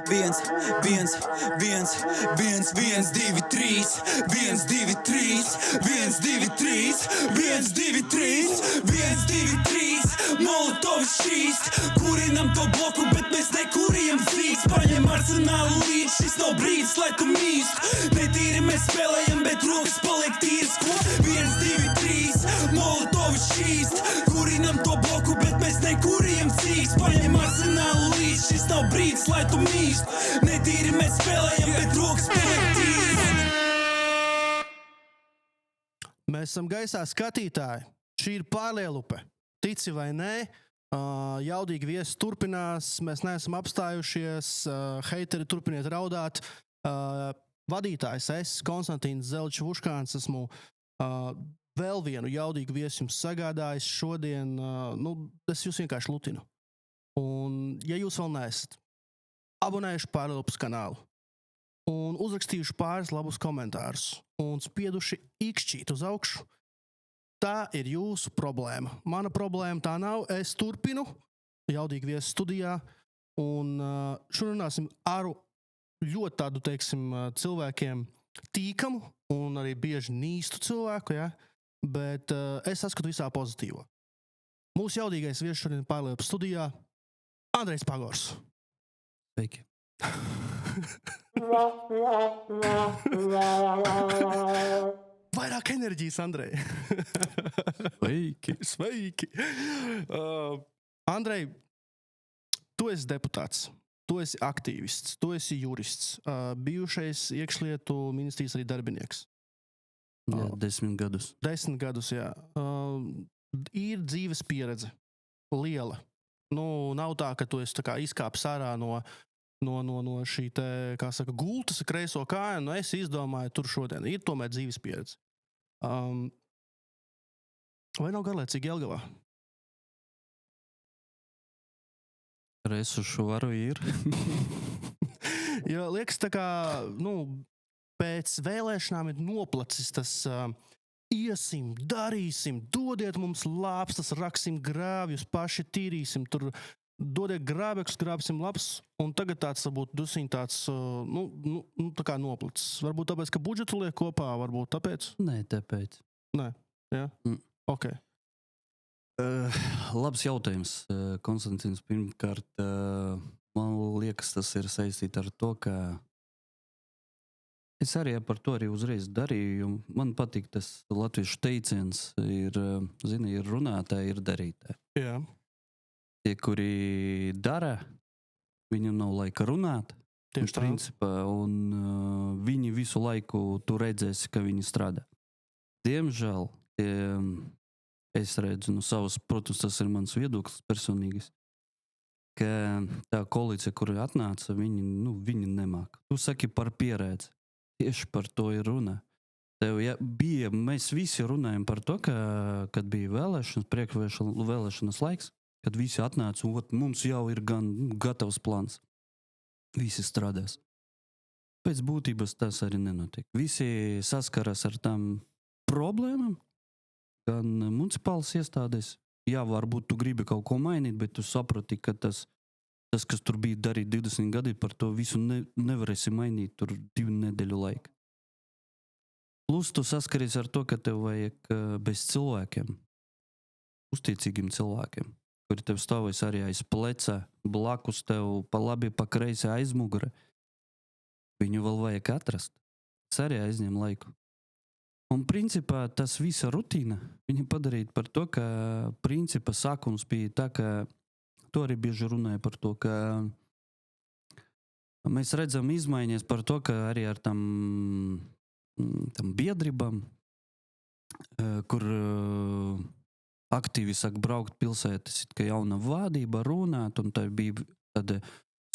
Viens, viens, viens, viens, viens, divi, trīs, viens, divi, trīs, viens, divi, trīs, viens, divi, trīs, viens, divi, trīs, Molotovs šķīst, kurinam to bloku, bet mēs nekurījam zīst, paņem arsenālu līdz, šis nav brīdis, lai tu mīst, netīri mēs spēlējam, bet rokas paliek tīras, ko? Viens, divi, trīs, Molotovs šķīst, kurinam to bloku, bet mēs nekurījam zīst, paņem arsenālu līdz, šis nav brīdis, lai tu mīst, netīri mēs spēlējam, bet rokas paliek tīras. Mēs esam gaisā skatītāji. Šī ir Pārlielupe. Tici vai nē, jaudīgi viesi turpinās, mēs neesam apstājušies, heiteri turpiniet raudāt. Vadītājs es, Konstantīns Zelčs-Vuškāns, esmu vēl vienu jaudīgu viesi jums sagādājis šodien. Es jūs vienkārši lutinu. Un, ja jūs vēl neesat abonējuši Pārlielupes kanālu un uzrakstījuši pāris labus komentārus un spieduši ikšķīt uz augšu, tā ir jūsu problēma. Mana problēma tā nav. Es turpinu jaudīgi viesi studijā un šodien runāsim ar ļoti tādu, teiksim, cilvēkiem tīkamu un arī bieži nīstu cilvēku, ja? Bet es saskatu visā pozitīvo. Mūsu jaudīgais viesis šodien Pārlielupes studijā Andrejs Pagors. Sveiki. Vairāk enerģijas, Andrej. Sveiki. Sveiki. Andrej, tu esi deputāts, tu esi aktīvists, tu esi jurists, bijušais iekšlietu ministrijas arī darbinieks. Jā, 10 gadus. 10 gadus, jā. Ir dzīves pieredze liela. Nav tā, ka tu esi tā kā izkāpis ārā no šī te, kā saka, gultas kreiso kāju, es izdomāju tur šodien. Ir tomēr dzīves pieredze. Vai nav garlaicīgi Jelgavā? Resursu varu ir. Jo liekas tā kā, pēc vēlēšanām ir noplacis tas iesim, darīsim, dodiet mums lāpstas, raksim grāvjus, paši tīrīsim, tur dodiet grābekļus, grābsim labs, un tagad tāds varbūt dusiņ tāds, tā kā noplacis. Varbūt tāpēc, ka budžetu liek kopā, varbūt tāpēc? Nē, tāpēc. Nē, jā? Ok. Labs jautājums, Konstantīns. Pirmkārt, man liekas, tas ir saistīts ar to, ka es arī par to arī uzreiz darīju, jo man patīk tas latviešu teiciens, ir runātāji, ir darītāji. Jā. Tie, kuri dara, viņam nav laika runāt, Tieši tā. principā, un viņi visu laiku tu redzēsi, ka viņi strādā. Diemžēl, es redzu no savas, protams, tas ir mans viedoklis personīgais, ka tā koalīcija, kura atnāca, viņi nemāk. Tu saki par pieredzi. Tieši par to ir runa. Mēs visi runājam par to, kad bija priekšvēlēšanas laiks, kad visi atnāca un mums jau ir gan gatavs plāns. Visi strādās. Pēc būtības tas arī nenotiek. Visi saskaras ar tām problēmām, gan municipālas iestādēs. Jā, varbūt tu gribi kaut ko mainīt, bet tu saproti, ka tas, kas tur bija darīt 20 gadi, par to visu nevarēsi mainīt tur 2 nedēļu laika. Plus tu saskaries ar to, ka tev vajag bez cilvēkiem, uzticīgiem cilvēkiem, kuri tev stāvēs arī aiz pleca, blakus tev pa labi, pa kreisi aiz mugura. Viņu vēl vajag atrast. Tas arī aizņem laiku. Un principā tas visa rutīna, viņa padarīt par to, ka principā sākums bija tā, ka to arī bieži runāja par to, ka mēs redzam izmaiņas par to, ka arī ar tam biedrībām, kur aktīvi sāk braukt pilsētas, ka jauna vādība runāt, un tā bija tāda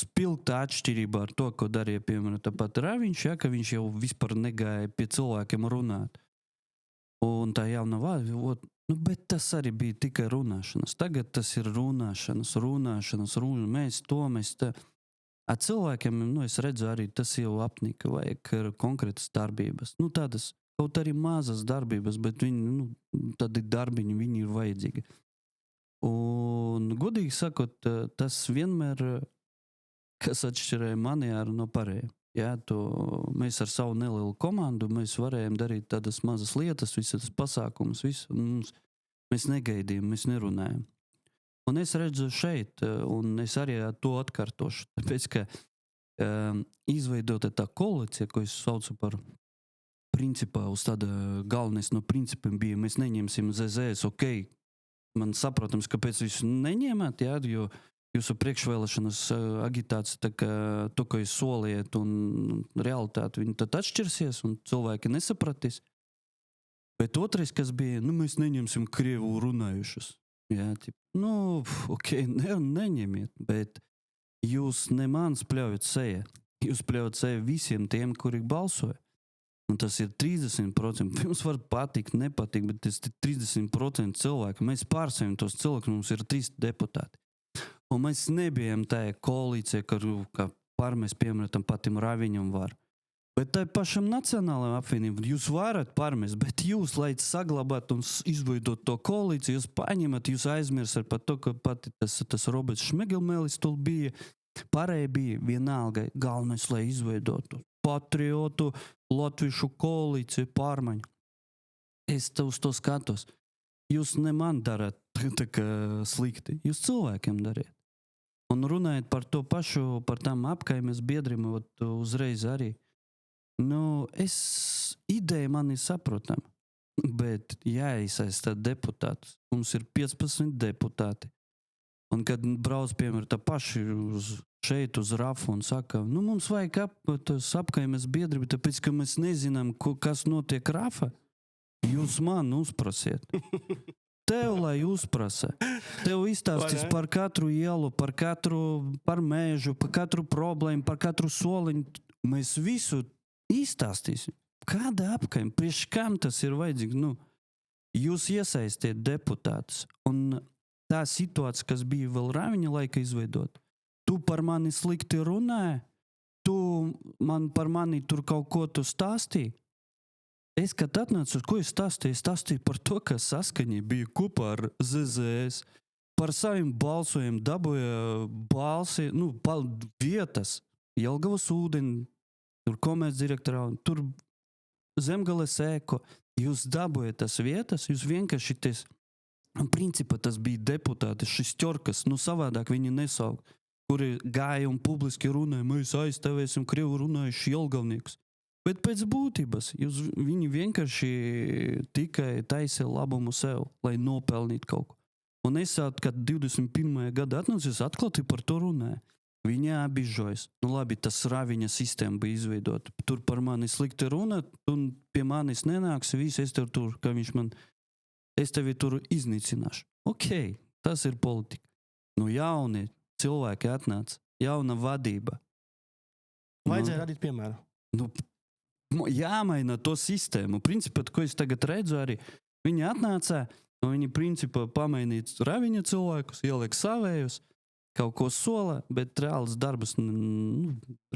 spilgta atšķirība ar to, ko darīja, piemēram, tāpat Raviņš, ka viņš jau vispār negāja pie cilvēkiem runāt. Un tā jauna vādība, bet tas arī bija tikai runāšanas. Tagad tas ir runāšanas. Mēs tā. Ar cilvēkiem, es redzu arī, tas jau apnika, vajag konkrētas darbības. Tādas, kaut arī mazas darbības, bet viņi, tādi darbiņi, viņi ir vajadzīgi. Un, godīgi sakot, tas vienmēr kas atšķirēja mani no pārējiem. Jā, mēs ar savu nelielu komandu mēs varējām darīt tādas mazas lietas, visas pasākumus, visu. Mēs negaidījām, mēs nerunājām. Un es redzu šeit, un es arī to atkārtošu, tāpēc, ka izveidota tā koalīcija, ko es saucu par principā, uz tāda galvenais no principiem bija, mēs neņemsim ZZS, ok, man saprotams, kāpēc jūs neņēmāt, jā, jo jūsu priekšvēlēšanas agitācija, tā kā to, ko jūs soliet, un realitāte, viņi tad atšķirsies, un cilvēki nesapratīs. Bet otrais, kas bija, mēs neņemsim krievu runājušus. Jā, ok, neņemiet, bet jūs ne man spļaujat seja. Jūs spļaujat seja visiem tiem, kuri balsoja. Un tas ir 30%. Jums var patikt, nepatikt, bet tas ir 30% cilvēku. Mēs pārstāvjam tos cilvēkus, mums ir 3 deputāti. Un mēs nebijām tajā koalīcijā, kā pārmest, piemēram, patim Raviņam var. Bet tai pašam nacionālajam apvienībam jūs varat pārmest, bet jūs, lai saglabāt un izveidot to koalīciju, jūs paņemat, jūs aizmirsat par to, ka pati tas Roberts Šmegelmēlis tur bija, pārējie bija vienalga galvenais, lai izveidotu patriotu latviešu koalīciju pārmaiņu. Es uz to skatos. Jūs ne man darat tā kā slikti, jūs cilvēkiem dariet. Un runājot par to pašu, par tām apkaimes biedriem, uzreiz arī. Ideja man ir saprotama, bet jāiesaista deputātus. Mums ir 15 deputāti. Un kad brauc, piemēram, tā paši šeit uz Rafu un saka, mums vajag apkaimes biedri, tāpēc, ka mēs nezinām, kas notiek Rafa, jūs man uzprasiet. Tev, lai uzprasa. Tev izstāstīs par katru ielu, par mēžu, par katru problēmu, par katru soliņu. Mēs visu izstāstīsim. Kāda apkaime? Priekš kam tas ir vajadzīgs? Jūs iesaistiet deputātus. Un tā situācija, kas bija vēl Raviņa laika izveidot, tu par mani slikti runāji, par mani tur kaut ko tu stāstīji. Es, kad atnācu, ko es stāstīju? Es stāstīju par to, ka Saskaņa bija kopā ar ZZS, par saviem balsojumiem dabūja balsi, vietas, Jelgavas ūdeni, tur komercdirektorā, tur Zemgales ēko. Jūs dabūjat tas vietas, jūs vienkārši principā tas bija deputāti, šis ķorkas, savādāk viņi nesaukt, kuri gāja un publiski runāja, mēs aizstāvēsim krievu runājuši jelgavniekus. Bet pēc būtības viņi vienkārši tikai taisīja labumu sev, lai nopelnītu kaut ko. Un es, kad 21. gada atnācu, es atklāti par to runāju. Viņi apbižojas. Labi, tas Raviņa sistēma bija izveidota. Tur par mani slikti runāt, un pie manis nenāks visi, es tevi tur iznīcināšu. Ok, tas ir politika. Jaunie cilvēki atnāca, jauna vadība. Vajadzēja radīt piemēru. Jāmaina to sistēmu. Principā, ko es tagad redzu arī, viņi atnāca, viņi principā pamainīja Raviņa cilvēkus, ieliek savējus, kaut ko sola, bet reāls darbs,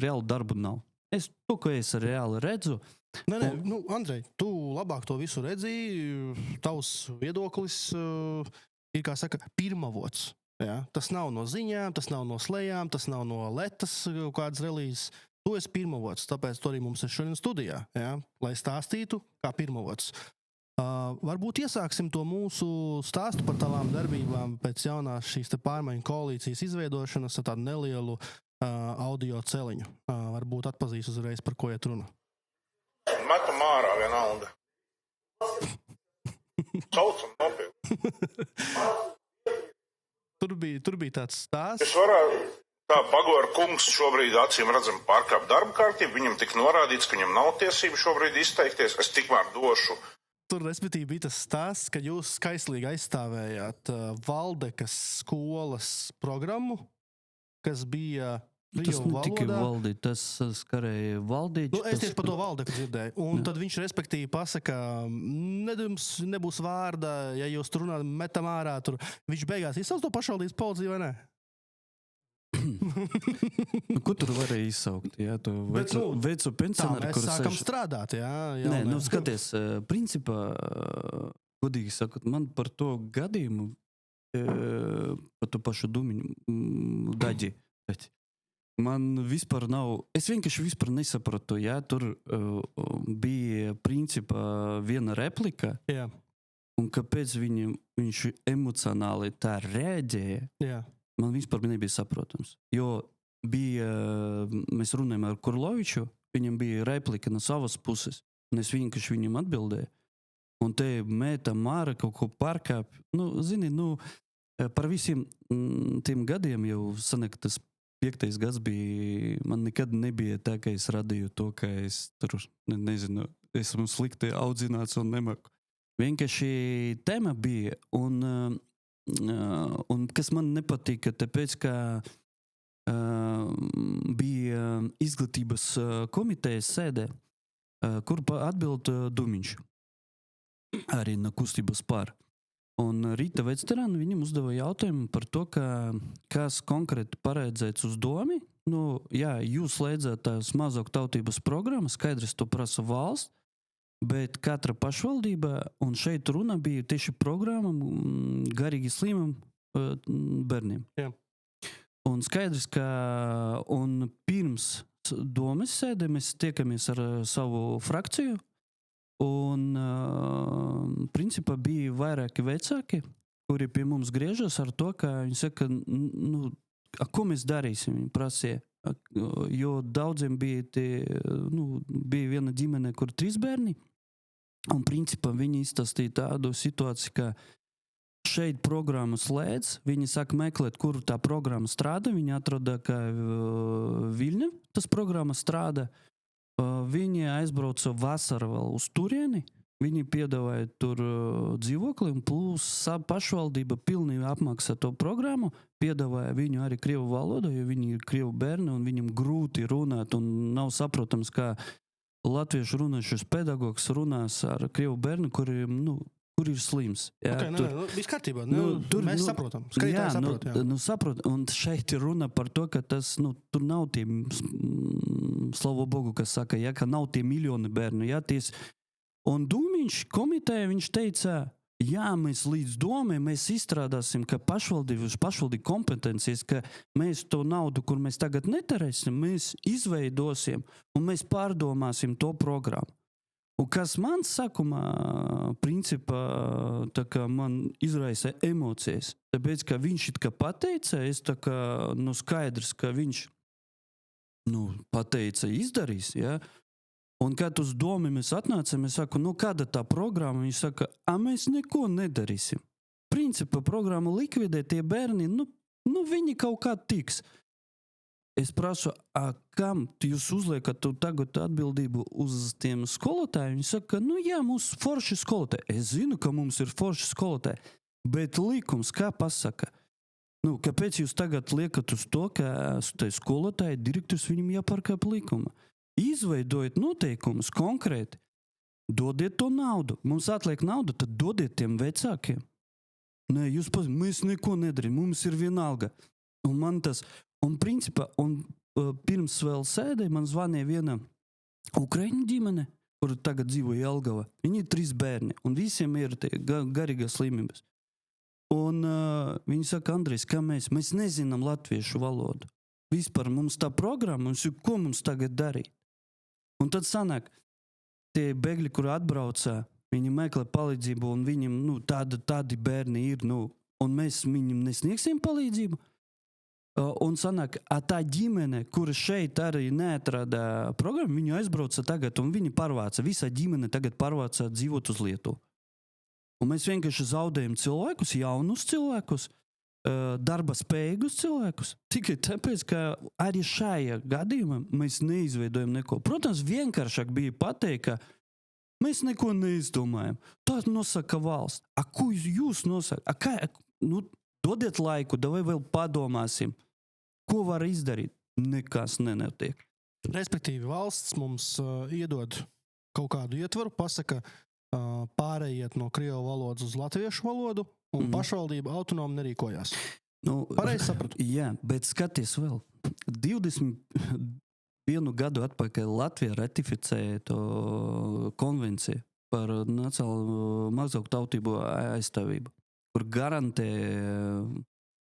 reālu darbu nav. Ko es reāli redzu. Andrej, tu labāk to visu redzīji, tavs viedoklis ir, kā saka, pirmavots. Ja? Tas nav no ziņām, tas nav no slējām, tas nav no letas kādas relīzes. Tu esi pirmavots, tāpēc tu arī mums ir šodien studijā, ja? Lai stāstītu kā pirmavots. Varbūt iesāksim to mūsu stāstu par tavām darbībām pēc jaunās šīs pārmaiņu koalīcijas izveidošanas ar tādu nelielu audio celiņu. Varbūt atpazīs uzreiz, par ko iet runa. Metam ārā vienalga. Saucam nopietni. Tur bija tāds stāsts. Es varētu, kā Bagora kungs šobrīd acīm redzam pārkāpt darba kārtību, viņam tik norādīts, ka viņam nav tiesību šobrīd izteikties, es tikmēr došu. Tur, respektīvi, bija tas stāsts, ka jūs skaistlīgi aizstāvējāt Valdekas skolas programmu, kas bija Tas ne tikai valdīt, tas skarēja valdīt. Es tieši par to Valdeku dzirdēju. Un tad viņš, respektīvi, pasaka, nebūs vārda, ja jūs tur runājat, metam ārā. Tur. Viņš beigās izsauc to pašvaldības policiju, vai ne? Ko tur varēja izsaukt? Jā, to vecu pensionāri, mēs sākam strādāt, jā. Nē, skaties, principā, godīgi sakot, man par to gadījumu, par to pašu Dumiņu, Daģi, Man vispār nav, es vienkārši vispār nesapratu, ja tur bija principā viena replika, Jā, un kāpēc viņš emocionāli tā rēģēja, jā. man vispār nebija saprotams. Jo bija, mēs runājam ar Kurloviču, viņam bija replika no savas puses, un es vienkārši viņam atbildēju. Un te mēta māra kaut ko pārkāp. Zini, par visiem tiem gadiem jau sanāk tas 5. gads bija, man nekad nebija tā, ka es radīju to, ka es tur, nezinu, esmu slikti audzināts un nemaku. Vienkārši tēma bija, un kas man nepatika, tāpēc, ka bija izglītības komitejas sēdē, kur atbild Dumiņš, arī no kustības par. Un Rīta veterāni viņam uzdeva jautājumu par to, kas konkrēti paredzēts uz domi. Jā, jūs slēdzat tās mazāk tautības programmas, skaidrs to prasa valsts, bet katra pašvaldība, un šeit runa bija tieši programmam garīgi slimam bērniem. Jā. Un skaidrs, ka pirms domes sēdē mēs tiekamies ar savu frakciju, un principā bija vairāki vecāki, kuri pie mums griežas ar to, ka viņi saka, ko mēs darīsim, viņi prasīja. Jo daudziem bija bija viena ģimene, kur 3 bērni, un principā viņi izstāstīja tādu situāciju, ka šeit programma slēdz, viņi saka meklēt, kur tā programma strādā, viņi atrada, ka Viļņa tas programma strādā. Viņi aizbrauca vasarā vēl uz turieni, viņi piedāvāja tur dzīvokli, un plus pašvaldība pilnībā apmaksā to programmu, piedāvāja viņu arī krievu valodu, jo viņi ir krievu bērni, un viņam grūti runāt, un nav saprotams, kā latviešu runājušas pedagogs runās ar krievu bērnu, kur ir slims. Jā, Viss kārtībā. Mēs saprotam. Skatītāji saprot. Un šeit ir runa par to, ka tas, tur nav tie, slavu Bogu, kas saka, ka nav tie miljoni bērnu. Jā, un Dūmiņš komiteja, viņš teica, jā, mēs līdz domē, mēs izstrādāsim, ka pašvaldību kompetencijas, ka mēs to naudu, kur mēs tagad neterēsim, mēs izveidosim, un mēs pārdomāsim to programmu. Un kas man sākumā, principā, tā kā man izraisa emocijas, tāpēc, ka viņš it kā pateica, es tā kā, skaidrs, ka viņš, pateica, izdarīs, ja? Un kad uz domu mēs atnācam, es saku, kāda tā programma? Viņš saka, mēs neko nedarīsim. Principā programma likvidē tie bērni, viņi kaut kā tiks. Es prasu, kam jūs uzliekat tagad atbildību uz tiem skolotājiem? Viņi saka, jā, mums forši skolotāji. Es zinu, ka mums ir forši skolotāji, bet likums, kā pasaka? Kāpēc jūs tagad liekat uz to, ka skolotāji direktors viņam jāpārkāp likuma? Izveidojiet noteikumus konkrēti, dodiet to naudu. Mums atliek naudu, tad dodiet tiem vecākiem. Nē, jūs mēs neko nedarījam, mums ir vienalga. Un man tas... Un principā, pirms vēl sēdē man zvanīja viena Ukraiņu ģimene, kur tagad dzīvo Jelgava. Viņi ir 3 bērni, un visiem ir garīgas slimības. Un viņi saka, Andrejs, kā mēs nezinām latviešu valodu. Vispār mums tā programma, ko mums tagad darīt? Un tad sanāk, tie bēgļi, kur atbraucā, viņi meklē palīdzību, un viņiem, tādi bērni ir, un mēs viņiem nesniegsim palīdzību. Un sanāk, tā ģimene, kura šeit arī neatrada programmu, viņu aizbrauca tagad, un viņi visa ģimene tagad pārvāca dzīvot uz Lietuvu. Un mēs vienkārši zaudējam cilvēkus, jaunus cilvēkus, darba spējīgus cilvēkus. Tikai tāpēc, ka arī šajā gadījumā mēs neizveidojam neko. Protams, vienkāršāk bija pateikt, ka mēs neko neizdomājam. Tā nosaka valsts. Ko jūs nosaka? Dodiet laiku, vai vēl padomāsim. Ko var izdarīt? Nekas nenotiek. Respektīvi, valsts mums iedod kaut kādu ietvaru, pasaka, pārējiet no krievu valodas uz latviešu valodu, un pašvaldība autonomi nerīkojās. Pareizi sapratu? Jā, bet skaties vēl. 21 gadu atpakaļ Latvija ratificēja to konvenciju par nacionālo mazāku tautību aizstāvību, kur garantē,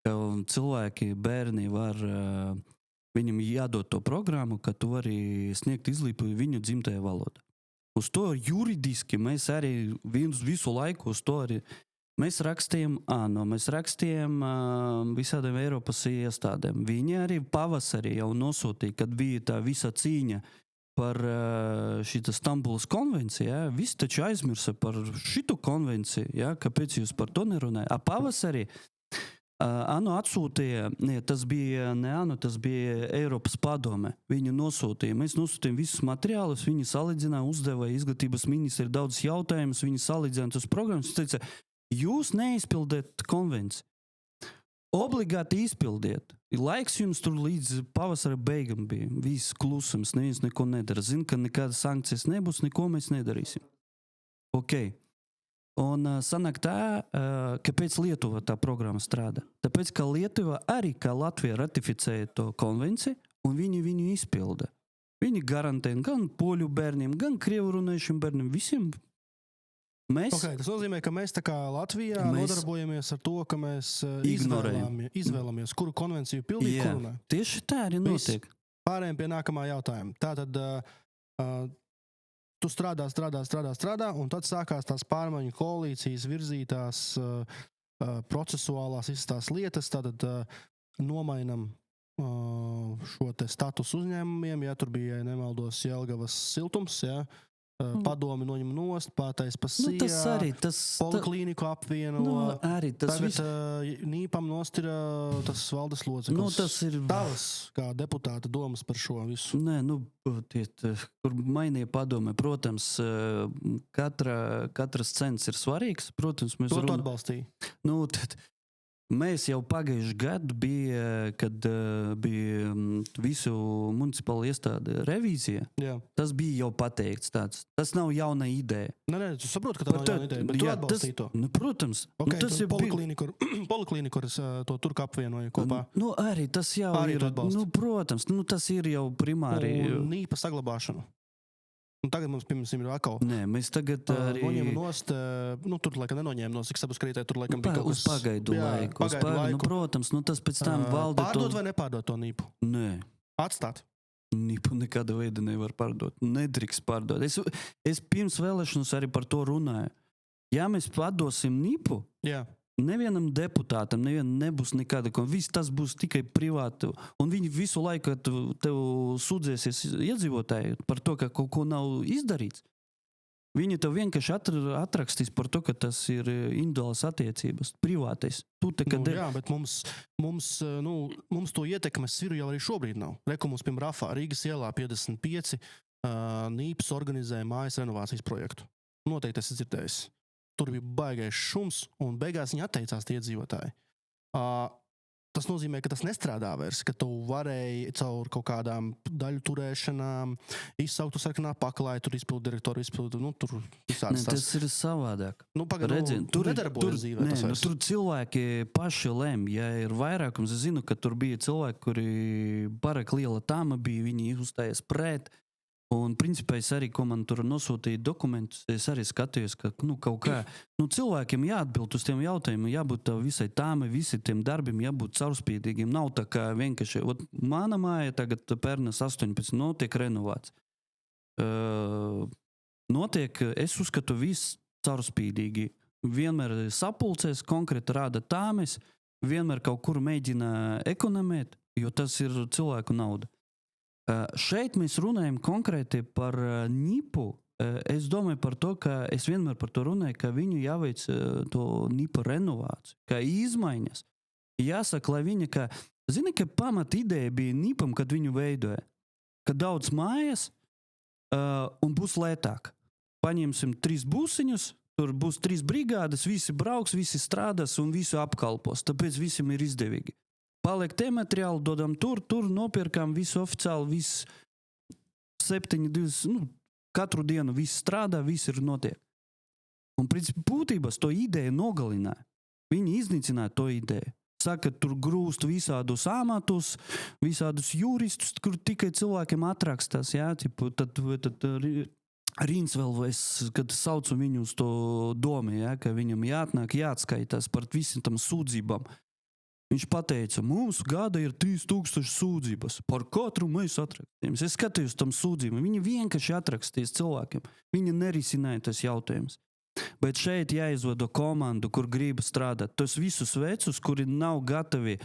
ka cilvēki, bērni var Viņam jādod to programmu, ka tu vari sniegt izglītību viņu dzimtajā valodā. Uz to juridiski mēs arī visu laiku uz to arī mēs rakstījām ANO, mēs rakstījām visādiem Eiropas iestādēm. Viņi arī pavasarī jau nosūtīja, kad bija tā visa cīņa par šita Stambulas konvenciju, ja? Visi taču aizmirsa par šitu konvenciju, ja? Kāpēc jūs par to nerunājat? A pavasarī ANO atsūtīja, tas bija ne ANO, tas bija Eiropas padome. Viņi nosūtīja, mēs nosūtījām visus materiālus, viņi salīdzināja, uzdeva izglītības ministri daudz jautājumus, viņi salīdzināja tos programmas, teica, jūs neizpildiet konvenciju. Obligāti izpildiet. Laiks jums tur līdz pavasara beigam bija. Viss klusums, neviens neko nedara. Zin, ka nekādas sankcijas nebūs, neko mēs nedarīsim. Ok. Un sanāk tā, kāpēc Lietuva tā programma strādā? Tāpēc, ka Lietuva arī, kā Latvija, ratificēja to konvenciju, un viņi viņu izpilda. Viņi garantē gan poļu bērniem, gan krievu runājušiem bērniem, visiem. Okay, tas nozīmē, ka mēs tā kā Latvijā nodarbojamies ar to, ka mēs izvēlamies, kuru konvenciju pildīt, kuru ne. Tieši tā arī notiek. Pārējiem pie nākamā jautājuma. Tātad tu strādā, un tad sākās tās pārmaiņu koalīcijas virzītās procesuālās izstās lietas, tātad nomainam šo te status uzņēmumiem, ja tur bija, ja nemaldos, Jelgavas siltums, ja, padomi noņem nost, pārtais pa Sijā, tas arī, poliklīniku apvieno, arī tas tagad Nīpam nost ir tas valdes loceklis. Tas ir tavas, kā deputāta domas par šo visu. Nē, kur mainīja padome, protams, katras cents ir svarīgs, protams, mēs to atbalstīja. Mēs jau pagājuši gadu bija, kad bija visu municipālu iestādi revīzija. Jā. Tas bija jau pateikts tāds. Tas nav jauna ideja. Nē, tu saproti, ka tā nav jauna ideja, bet tu atbalstīji to. Protams. Okay, tas ir poliklīniku ar to turku apvienoja kopā. Arī tas jau arī ir. Protams, tas ir jau primāri. Un Nīpa saglabāšanu. Tagad mums, piemēram, ir atkal. Nē, mēs tagad arī... Noņēma nost, tur laikam nenoņēma nost, cik sabuskrietē, tur laikam bija kaut kas... Uz pagaidu laiku. Protams, tas pēc tam valde... Pārdot vai nepārdot to Nīpu? Nē. Atstāt? Nīpu nekāda veida nevar pārdot. Nedrīkst pārdot. Es pirms vēlēšanas arī par to runāju. Ja mēs pārdosim Nīpu... Jā. Nevienam deputātam, nebūs nekāda, viss tas būs tikai privāti, un viņi visu laiku tev sūdzēsies iedzīvotāji par to, ka kaut ko nav izdarīts. Viņi tev vienkārši atrakstīs par to, ka tas ir individuālas attiecības, privātais. Jā, bet mums to ietekmes sviru jau arī šobrīd nav. Reku mums, piemēram, Rafā, Rīgas ielā 55 Nīpas organizēja mājas renovācijas projektu. Noteikti esi dzirdējis. Tur bija baigais šums, un beigās viņi atteicās tie iedzīvotāji. Tas nozīmē, ka tas nestrādā vairs, ka tu varēji caur kaut kādām daļu turēšanām izsaukt uz sarkanā paklāja, tur izpildu direktoru, tur visādas tas ir savādāk. Tur nedarbojas dzīvē tas vairs. Tur cilvēki paši lem, ja ir vairākums. Es zinu, ka tur bija cilvēki, kuri pārāk liela tāma bija, viņi uzstājas pret. Un, principā, es arī, ko man tur nosūtīja dokumentus, es arī skatījos, ka, kaut kā, cilvēkiem jāatbild uz tiem jautājumiem, jābūt visai tāmai, visi tiem darbiem, jābūt caurspīdīgiem. Nav tā kā vienkārši, mana māja tagad pērnas 18, notiek renovāts. Es uzskatu viss caurspīdīgi. Vienmēr sapulcēs, konkrēti rāda tāmes, vienmēr kaut kur mēģina ekonomēt, jo tas ir cilvēku nauda. Šeit mēs runājam konkrēti par Nipu. Es domāju par to, ka es vienmēr par to runāju, ka viņu jāveic to Nipa renovāciju, kā izmaiņas. Jāsaka, lai viņa, ka pamat ideja bija Nipam, kad viņu veidoja, ka daudz mājas un būs lētāk. Paņemsim 3 busiņus, tur būs 3 brigādes, visi brauks, visi strādās un visi apkalpos, tāpēc visiem ir izdevīgi. Paliek te materiāli, dodam tur nopirkam, visu oficiāli, viss 7, 20, katru dienu viss strādā, viss ir notiek. Un, principā, būtības to ideju nogalināja. Viņi iznīcināja to ideju. Saka, tur grūst visādus amatus, visādus juristus, kur tikai cilvēkiem atrakstās, jā, tad Rīns vēl, kad saucu viņu uz to domu, jā, ka viņam jāatnāk, jāatskaitās par visiem tam sūdzībām. Viņš pateica, mums gada ir 3000 sūdzības. Par katru mēs atrakstījām. Es skatījos tam sūdzībām. Viņi vienkārši atrakstīs cilvēkiem. Viņi nerisināja tas jautājums. Bet šeit jāizvada komandu, kur grib strādāt. Tos visus vecus, kuri nav gatavi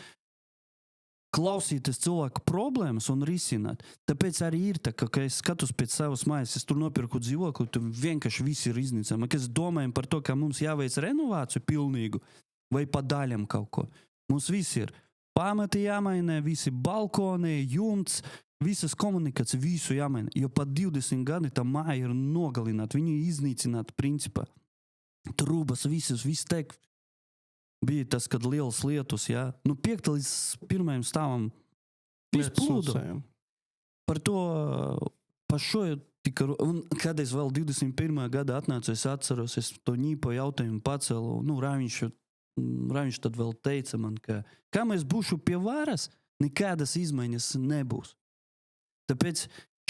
klausīties cilvēku problēmas un risināt. Tāpēc arī ir tā, ka es skatos pēc savas mājas, es tur nopirku dzīvokli, tur vienkārši visi ir iznīcami. Kad es domāju par to, ka mums jāveic renovāciju pilnīgu vai pa daļam kaut ko. Mums visi ir pamati jāmaina, visi balkoni, jumts, visas komunikācijas, visu jāmaina. Jo pat 20 gadi tā māja ir nogalināta, viņu iznīcināt principā. Trūbas visus, viss teik. Bija tas, kad liels lietus, jā. 5 līdz 1 stāvam viss plūdu. Par to, par šo tika, un kad es vēl 21. gada atnācu, es atceros, es to ņīpo jautājumu pacelu, Raviņš tad vēl teica man, ka kā mēs būšu pie varas, nekādas izmaiņas nebūs. Tāpēc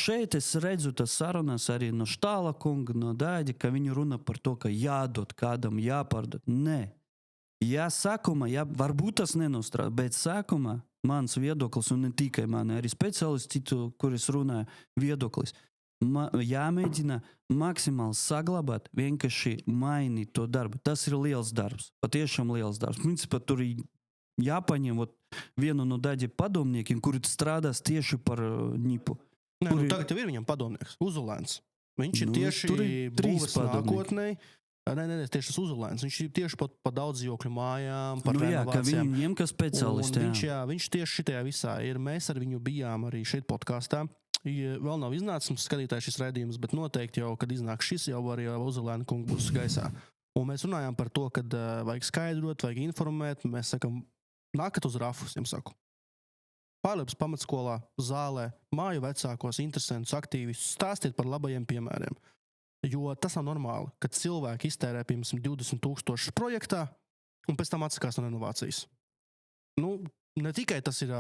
šeit es redzu tas sarunas arī no Štāla kunga, no Dāģa, ka viņi runa par to, ka jādod kādam, jāpārdod. Nē. Ja sākumā, varbūt tas nenostrādā, bet sākumā mans viedoklis, un ne tikai mani, arī speciālisti citu, kur es runāju, viedoklis, jāmēģina maksimāli saglabāt, vienkārši mainīt to darbu. Tas ir liels darbs, patiešām liels darbs. Principā tur jāpaņem vienu no Dāģa padomniekiem, kuri strādās tieši par ņipu. Nē, tagad jau ir viņam padomnieks, Uzulēns. Viņš ir tieši būves nākotnē. Nē, tieši tas Uzulēns. Viņš ir tieši pa daudz dzīvokļu mājām, par renovācijām. Ka viņi ņem kā speciālisti. Viņš tieši šitajā visā ir. Mēs ar viņu bijām arī šeit podkastā. Vēl nav iznācis mums skatītāji šis raidījums, bet noteikti jau, kad iznāk šis, jau arī Uzulēna kunga būs gaisā. Un mēs runājām par to, kad vajag skaidrot, vajag informēt. Mēs sakam, nākat uz rafus, jums saku. Pārlips pamatskolā, zālē, māju vecākos, interesantus, aktīvistus, stāstiet par labajiem piemēriem. Jo tas nav normāli, kad cilvēki iztērē, piemēram, 20,000 projektā un pēc tam atsakās no renovācijas. Ne tikai tas ir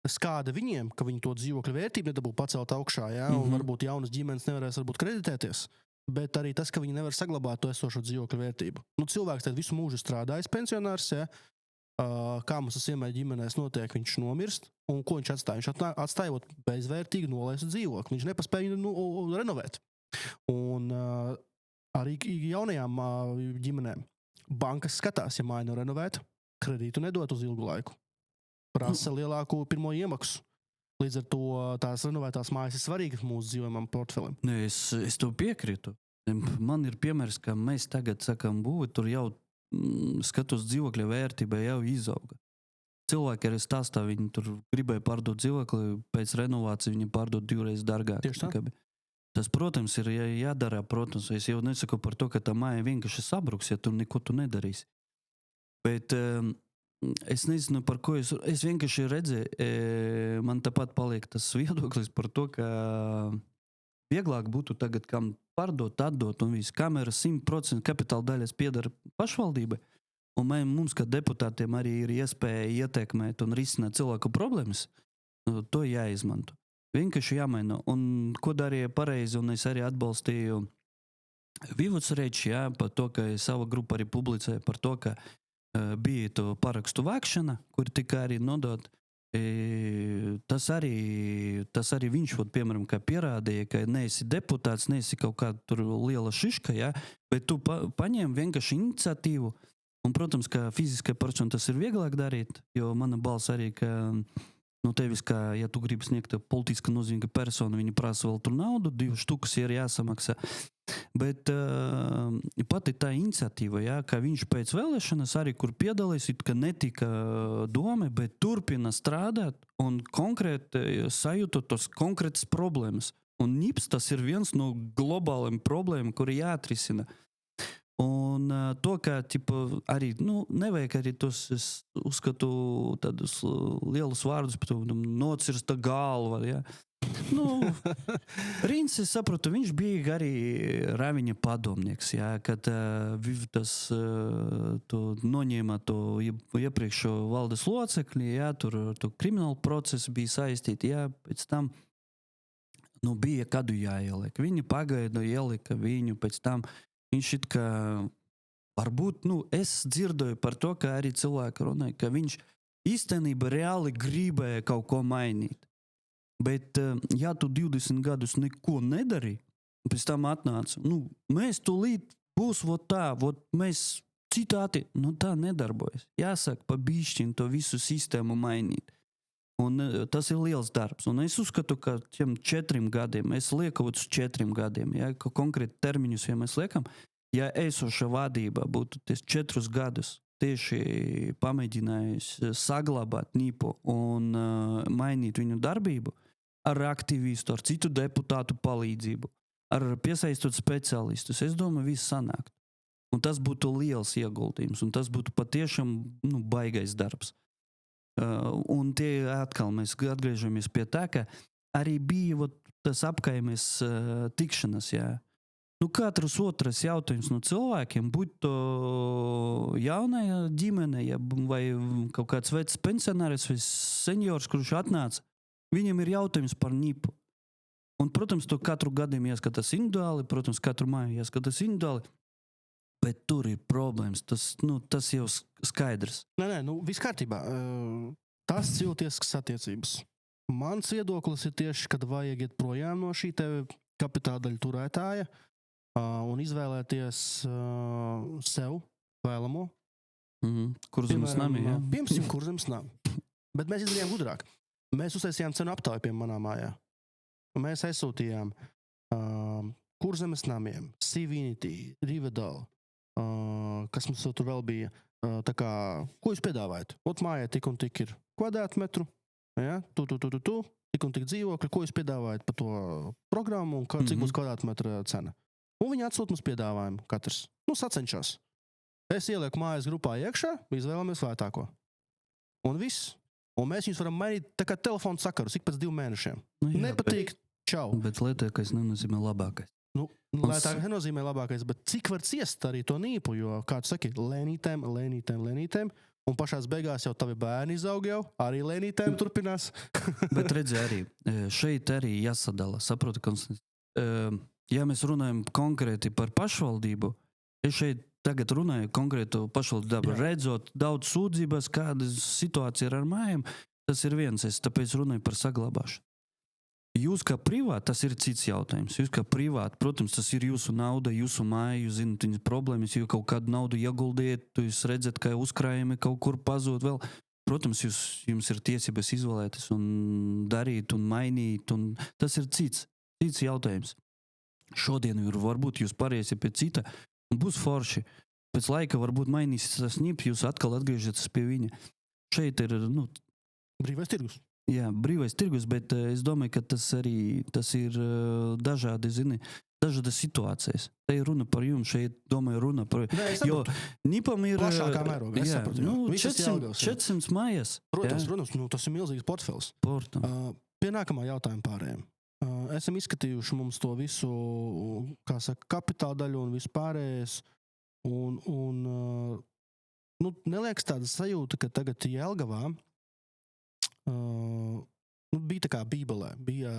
skāda viņiem, ka viņi to dzīvokļu vērtību nedabū pacelt augšā, jā, un varbūt jaunas ģimenes nevarēs kreditēties, bet arī tas, ka viņi nevar saglabāt to esošo dzīvokļu vērtību. Cilvēks tad visu mūžu strādājis pensionārs, jā, kā mums tas vienmēr ģimenēs notiek, viņš nomirst, un ko viņš atstāja? Viņš atstāja bezvērtīgu nolaistu dzīvokli. Viņš nepaspēja renovēt. Un arī jaunajām ģimenēm bankas skatās, ja māja nav renovēta, kredītu nedot uz ilgu laiku. Prasa lielāku pirmo iemaksu. Līdz ar to tās renovētās mājas ir svarīgas mūsu dzīvojamam portfelim. Nē, es to piekrītu. Man ir piemērs, ka mēs tagad sakam būvi, tur jau skatos dzīvokļa vērtība jau izauga. Cilvēki arī stāstā, viņi tur gribēja pārdot dzīvokli, pēc renovācijas viņi pārdot 2 reizes dārgāk. Tieši tā. Tas, protams, ir jādara, protams. Es jau nesaku par to, ka tā māja vienkārši sabruks, ja tu neko tu nedarīsi. Bet es nezinu, par ko es vienkārši redzēju, man tāpat paliek tas viedoklis par to, ka vieglāk būtu tagad kam pārdot, atdot un viss. Kamera 100% kapitāla daļas piedara pašvaldībai, un mums, kā deputātiem, arī ir iespēja ietekmēt un risināt cilvēku problēmas. To jāizmanto. Vienkārši jāmaina. Un ko darīja pareizi, un es arī atbalstīju Vivuts reči, jā, par to, ka sava grupa arī publicēja par to, ka bija to parakstu vākšana, kur tika arī nodot. Tas arī viņš, piemēram, kā pierādīja, ka neesi deputāts, neesi kaut kāda tur liela šiška, jā, bet tu paņem vienkārši iniciatīvu. Un, protams, ka fiziskai persona tas ir vieglāk darīt, jo mana balss arī, ka no tevis, ka, ja tu gribi sniegt politiski nozīmīga persona, viņi prasa vēl tur naudu, 2 štukas ir jāsamaksā. Bet pati tā iniciatīva, jā, ka viņš pēc vēlēšanas arī, kur piedalīs, ka netika doma, bet turpina strādāt un konkrēti sajūta tos konkrētas problēmas. Un NIPS tas ir viens no globāliem problēmām, kuri jāatrisina. Un to, ka arī nevajag arī tos, es uzskatu, tādus lielus vārdus, nocirsta galva. Ja. Rīns, es saprotu, viņš bija arī Raviņa padomnieks, ja, kad tas to noņēma to iepriekšo valdes locekļi, ja, tur kriminālu procesu bija saistīti, ja, pēc tam bija kādu jāieliek. Viņi pagaida, ielika viņu, pēc tam viņš it kā, varbūt, es dzirdēju par to, ka arī cilvēki runāja, ka viņš īstenībā reāli gribēja kaut ko mainīt. Bet, ja tu 20 gadus neko nedari, un pēc tam atnāca, mēs tūlīt būs tā, mēs citāti, tā nedarbojas. Jāsaka, pa bišķiņ to visu sistēmu mainīt. Un tas ir liels darbs. Un es uzskatu, ka tiem 4 gadiem, es lieku uz 4 gadiem, ja konkrēti termiņus, ja mēs liekam, ja esoša vadība būtu 4 gadus tieši pamēģinājusi saglabāt NIPU un mainīt viņu darbību ar aktīvistu, ar citu deputātu palīdzību, ar piesaistot speciālistus, es domāju, viss sanākt. Un tas būtu liels ieguldījums, un tas būtu patiešām baigais darbs. Un tie atkal mēs atgriežamies pie tā, ka arī bija tas apkaimes tikšanas, jā. Katrs otrs jautājums no cilvēkiem, būtu jaunajā ģimene, vai kaut kāds vecs pensionāris vai seniors, kurš atnāca, viņam ir jautājums par NIPU. Un, protams, to katru gadiem jāskatās individuāli, protams, katru māju jāskatās individuāli, bet tur ir problēmas, tas jau skaidrs. Nē, viss kārtībā. Tas cilvēciskas attiecības. Mans viedoklis ir tieši, kad vajag iet projām no šī te kapitāla daļu turētāja un izvēlēties sev vēlamo. Kurzemes nami, jā? Piemēram, Kurzemes nami. Bet mēs izdarījām gudrāk. Mēs uztaisījām cenu aptauju pie manā mājā. Mēs aizsūtījām Kurzemes namiem, Civinity, Riverdale, kas mums tur vēl bija, tā kā, ko jūs piedāvājat? Mājā tik un tik ir kvadrātmetru, ja? Tik un tik dzīvokļi, ko jūs piedāvājat par to programmu un cik būs kvadrātmetra cena. Un viņi atsūt mums piedāvājumu katrs. Sacenšās. Es ielieku mājas grupā iekšā, izvēlamies lētāko. Un viss. Un mēs viņus varam mainīt tā kā telefonu sakarus ik pēc 2 mēnešiem. Nepatīk, čau. Bet lētākais nenozīmē labākais. Lētāk nenozīmē labākais, bet cik var ciest arī to NIPU, jo, kā tu saki, lēnītēm, un pašās beigās jau tavi bērni izaug jau, arī lēnītēm turpinās. Bet redzi arī, šeit arī jāsadala, saproti, Konstants. Ja mēs runājam konkrēti par pašvaldību, es šeit tagad runāju konkrētu pašvaldību, redzot daudz sūdzības, kāda situācija ir ar mājām, tas ir viens, es tāpēc runāju par saglabāšanu. Jūs kā privāti, tas ir cits jautājums. Jūs kā privāti, protams, tas ir jūsu nauda, jūsu māja, jūs zināt viņas problēmas, jūs kaut kādu naudu ieguldiet, jūs redzat, ka uzkrājumi kaut kur pazūd vēl. Protams, jums ir tiesības izvēlēties un darīt un mainīt, un tas ir cits jautājums. Šodien varbūt jūs pārēsiet pie cita, un būs forši. Pēc laika varbūt mainīsies tas NIP, jūs atkal atgriežaties pie viņa. Šeit ir, brīvais tirgus. Jā, brīvais tirgus, bet es domāju, ka tas ir dažādas situācijas. Te ir runa par jums, šeit, domāju, runa par... Jo NIPam ir... Plašākā mērogā, es saprotu. 400 mājas. Protams, tas ir milzīgs portfels. Pie nākamā jautājuma pārējiem. Esam izskatījuši mums to visu, kā saka, kapitāla daļu un visu pārējais. Un neliekas tāda sajūta, ka tagad Jelgavā bija tā kā Bībelē. Bija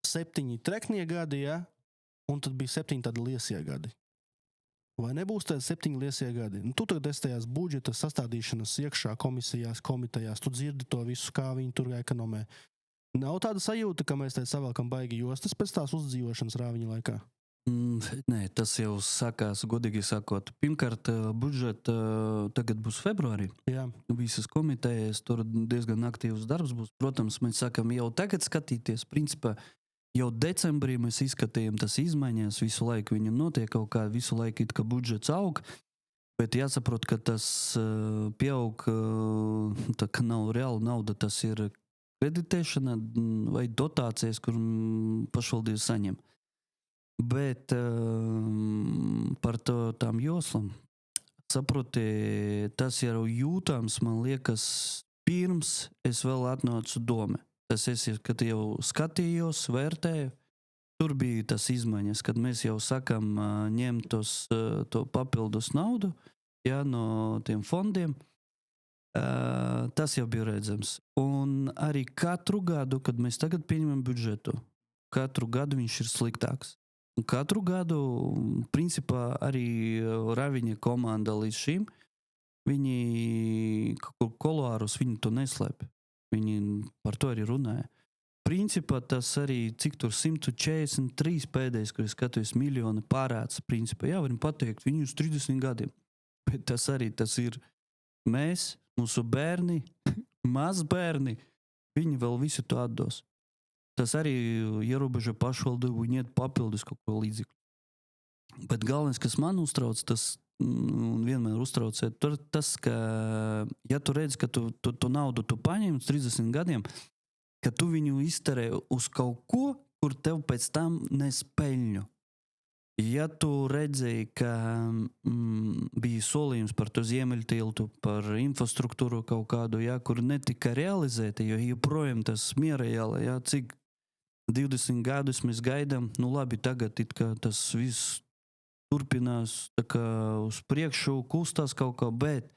7 treknie gadi, ja? Un tad bija 7 tādi liesie gadi. Vai nebūs tādi 7 liesie gadi? Tu tagad esi tajās budžeta sastādīšanas iekšā komisijās, komitejās, tu dzirdi to visu, kā viņi tur ekonomē. Nav tāda sajūta, ka mēs te savēlkam baigi jostas pēc tās uzdzīvošanas rāviņa laikā? Nē, tas jau sākās, godīgi sakot. Pirmkārt, budžeta tagad būs februārī. Jā. Visas komitejas, tur diezgan aktīvs darbs būs. Protams, mēs sākam jau tagad skatīties. Principā, jau decembrī mēs izskatījām tas izmaiņas, visu laiku viņam notiek kaut kā, visu laiku it kā budžets aug, bet jāsaprot, ka tas pieaug, tā kā nav reāla nauda, tas ir kreditēšana vai dotācijas, kur pašvaldības saņem. Bet par tām joslām, saproti, tas jau jūtams, man liekas, pirms es vēl atnācu doma. Tas es, kad jau skatījos, vērtēju, tur bija tas izmaiņas, kad mēs jau sakam ņemt to papildus naudu, ja, no tiem fondiem. Tas jau bija redzams. Un arī katru gadu, kad mēs tagad pieņemam budžetu, katru gadu viņš ir sliktāks. Un katru gadu, principā, arī Raviņa komanda līdz šim Viņi kaut kur kolārus, viņi to neslēp. Viņi par to arī runāja. Principā tas arī, cik tur 143 pēdējais, kur es skatījos miljoni pārāds, principā, jā, varam pateikt, viņi uz 30 gadiem. Bet tas arī, tas ir mēs, mūsu bērni, mazbērni, viņi vēl visu to atdos. Tas arī ierobežo pašvaldību, viņi iet papildus kaut ko līdzīgu. Bet galvenais, kas man uztrauc, tas un vienmēr uztraucē, tas, ka, ja tu redzi, ka tu naudu tu paņem uz 30 gadiem, ka tu viņu izterē uz kaut ko, kur tev pēc tam nespeļņu. Ja tu redzēji, ka bija solījums par to Ziemeļtiltu, par infrastruktūru kaut kādu, ja, kur netika realizēta, jo joprojām tas miera jāla, ja, cik 20 gadus mēs gaidām, nu labi, tagad it kā tas viss turpinās tā kā uz priekšu, kustās kaut kā, bet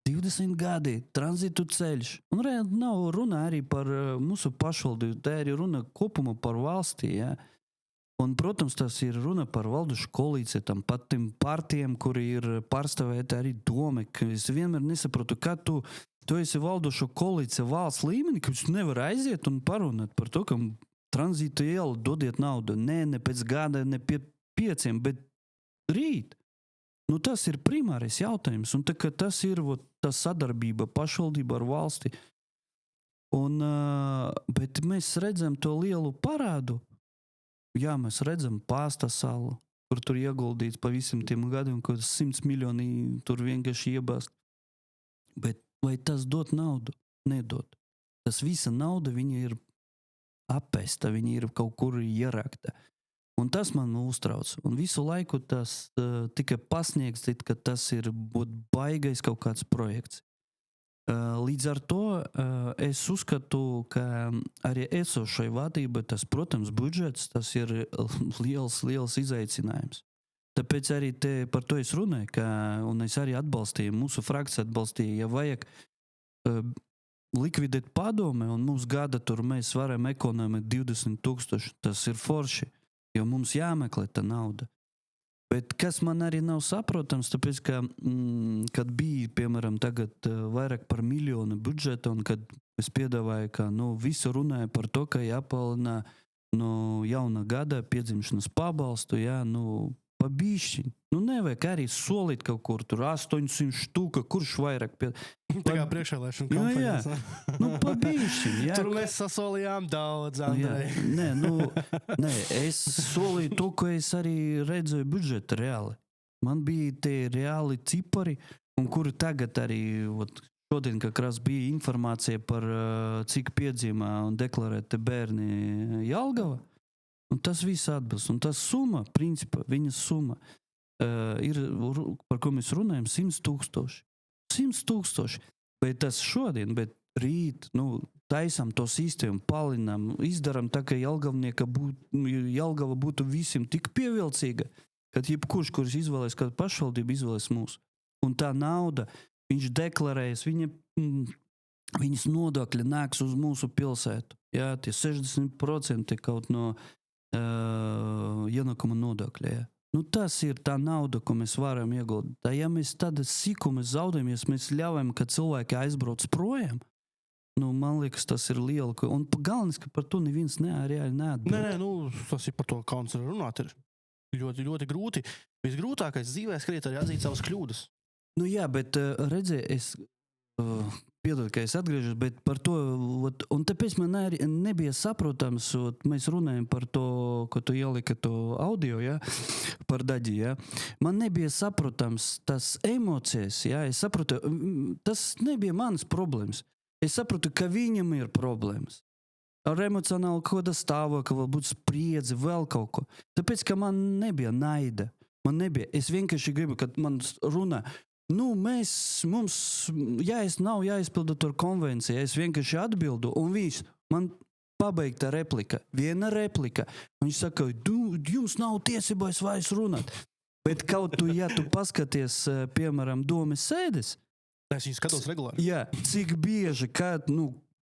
20 gadi, tranzītu ceļš. Un nav runa arī par mūsu pašvaldību, tā ir runa kopumā par valstī, ja. Un, protams, tas ir runa par valdušu koalīciju, tam pat tiem partijiem, kuri ir pārstāvēti arī doma, ka es vienmēr nesaprotu, kā tu esi valdušu koalīcija valsts līmenī, ka jūs nevar aiziet un parunāt par to, ka tranzītu ielu dodiet naudu. Ne pēc gada, ne pie 5, bet rīt. Nu, tas ir primārais jautājums, un tā, tas ir tā sadarbība pašvaldība ar valsti. Un, bet mēs redzam to lielu parādu. Jā, mēs redzam Pāsta salu, kur tur ieguldīts pa visiem tiem gadiem, kaut 100 miljoni tur vienkārši iebāzt. Bet vai tas dot naudu? Nedod. Tas visa nauda, viņa ir apēsta, viņa ir kaut kur ierakta. Un tas man uztrauc. Un visu laiku tas tika pasniegts, ka tas ir baigais kaut kāds projekts. Līdz ar to es uzskatu, ka arī esošai vadībai tas, protams, budžets, tas ir liels izaicinājums. Tāpēc arī par to es runāju, un es arī atbalstīju, mūsu frakcija atbalstīja, ja vajag likvidēt padome, un mums gada tur mēs varam ekonomēt 20,000, tas ir forši. Jo mums jāmeklē tā nauda. Bet kas man arī nav saprotams, tāpēc, ka, kad bija, piemēram, tagad vairāk par 1 miljonu budžeta, un kad es piedāvāju, ka visu runāja par to, ka jāpalielina no jauna gada piedzimšanas pabalstu, jā, pabišķiņ. Nevajag arī solīt kaut kur, tur 800 štuka, kurš vairāk Tā kā priekšvēlēšana kampaņas. Jā, pabišķiņ. Jā. Tur mēs sasolījām daudz, Andrej. Nē, es solīju to, ko es arī redzēju budžeta reāli. Man bija tie reāli cipari, un kuri tagad arī, šodien kā krās bija informācija par cik piedzimā un deklarēti bērni Jelgava. Un tas viss atbilst. Un tas summa, principā, viņas summa ir, par ko mēs runājam, 100,000. 100,000. Bet tas šodien, bet rīt, taisam to sistēmu, palinam, izdaram tā, ka Jelgava būtu visiem tik pievilcīga, kad jebkurš, kurš izvēlēs kādu pašvaldību, izvēlēs mūsu. Un tā nauda, viņš deklarējas, viņas nodokļi nāks uz mūsu pilsētu. Jā, tie 60% kaut no ienākuma nodokļa. Ja. Tas ir tā nauda, ko mēs varam ieguldīt. Ja mēs tādas sīkumas zaudējamies, mēs ļaujam, ka cilvēki aizbrauc projām, man liekas, tas ir liela. Un galvenais, ka par to neviens neatbild. Nē, tas ir par to kauns runāt. Ir ļoti, ļoti grūti. Visgrūtākais dzīvē skriet arī atzīt savas kļūdas. Jā, bet redzēju, es piedod, ka es atgriežos, bet par to, un tāpēc man arī nebija saprotams, mēs runājam par to, ko tu ielika to audio, ja, par Daģi, ja. Man nebija saprotams tas emocijas, ja, es saprotu, tas nebija manas problēmas. Es saprotu, ka viņam ir problēmas. Ar emocionālu kaut kāda stāvokli, varbūt spriedzi, vēl kaut ko. Tāpēc, ka man nebija naida. Es vienkārši gribu, kad man runā, mums nav jāizpilda tur konvencija, es vienkārši atbildu, un viss, man pabeigta replika, viena replika. Viņš saka, jums nav tiesībās vairs runāt. Bet kaut tu, ja tu paskaties, piemēram, domes sēdes. Es viņu skatos regulāri. Jā, cik bieži, kad,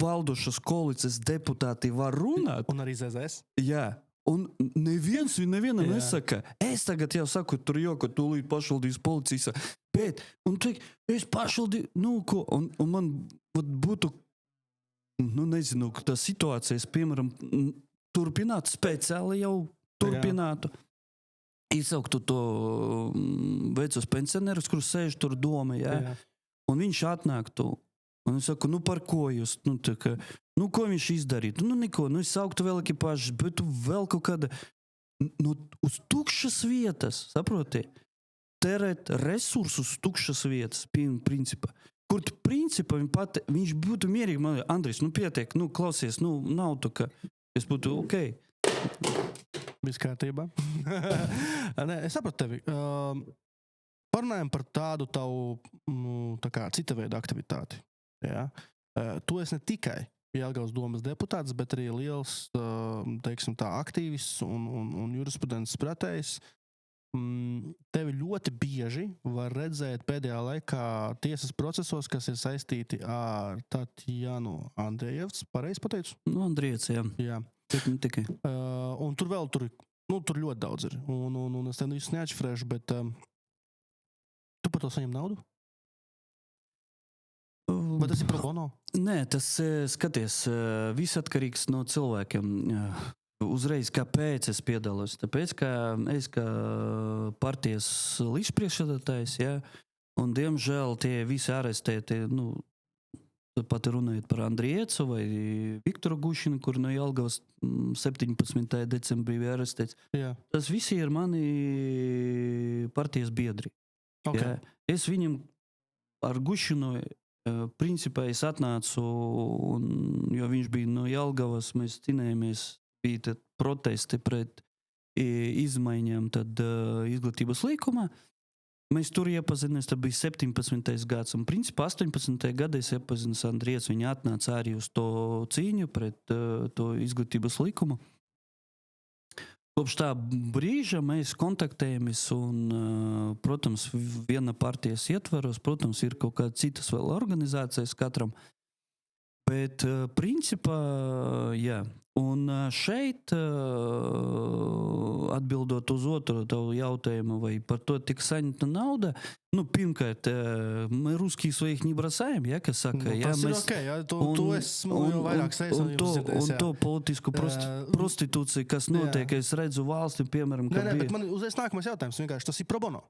valdošas koalīcijas deputāti var runāt. Un arī ZZS. Jā. Un nevienam nesaka, es tagad jau saku tur ka tūlīt pašvaldības policija, Bet, un tu teiksi, es pašvaldību, ko, un man būtu, nezinu, tā situācijas, piemēram, turpinātu, speciāli jau turpinātu. Izsauktu to vecos pensionerus, kurus sēž tur doma, jā. Un viņš atnāktu. Un es saku, par ko jūs? Ko viņš izdarītu? Neko, es sauktu vēl ekipāžas, bet vēl kaut kāda, uz tukšas vietas, saproti? Terēt resursus tukšas vietas, principā. Kur principā viņš būtu mierīgi, man Andris, pietiek, klausies, nav tā, ka es būtu ok. Viss kārtībā. Nē, es sapratu tevi. Parunājam par tādu tavu tā kā cita veida aktivitāti. Ja? Tu esi ne tikai Jelgavas domas deputāts, bet arī liels, teiksim tā, aktīvists un jurisprudences pratējs. Tevi ļoti bieži var redzēt pēdējā laikā tiesas procesos, kas ir saistīti ar Tatjanu Andrejevs. Pareizi pateicu? Andrievs, jā. Jā. Tikai. Un tur vēl tur ļoti daudz ir. Un es tev visu neatšifrēšu, bet tu par to saņem naudu? Vai tas ir pro bono? Nē, tas, skaties, viss atkarīgs no cilvēkiem. Uzreiz, kāpēc es piedalos? Tāpēc, ka es kā partijas līdzpriekšsēdētājs, jā, un diemžēl tie visi arestēti, pat runājot par Andriecu vai Viktoru Gušinu, kur no Jelgavas 17. decembrī bija arestēts. Jā. Tas visi ir mani partijas biedri. Okay. Jā. Es viņam ar Gušinu, principā es atnācu, jo viņš bija no Jelgavas, mēs cīnījāmies, bija protesti pret izmaiņām tad izglītības likumā. Mēs tur iepazināmies, tas bija 17. gads, un principā 18. gadā es iepazinos Andrievs, viņa atnāca arī uz to cīņu pret to izglītības likumu. Kopš tā brīža mēs kontaktējamies, un, protams, viena partijas ietvaros, protams, ir kaut kāda citas vēl organizācijas katram, bet principā, jā. Un šeit, atbildot uz otru tavu jautājumu, vai par to tika saņemta nauda, pirmkārt, мы русские своих не бросаем, ja, kas saka. Tas ir ok, ja, tu esmu jau vairākas reizes dzirdējis. Un to politisku prostitūciju, kas notiek, es redzu valsti, piemēram, ka bija... Nē, bet man uzreiz nākamais jautājums, vienkārši tas ir pro bono.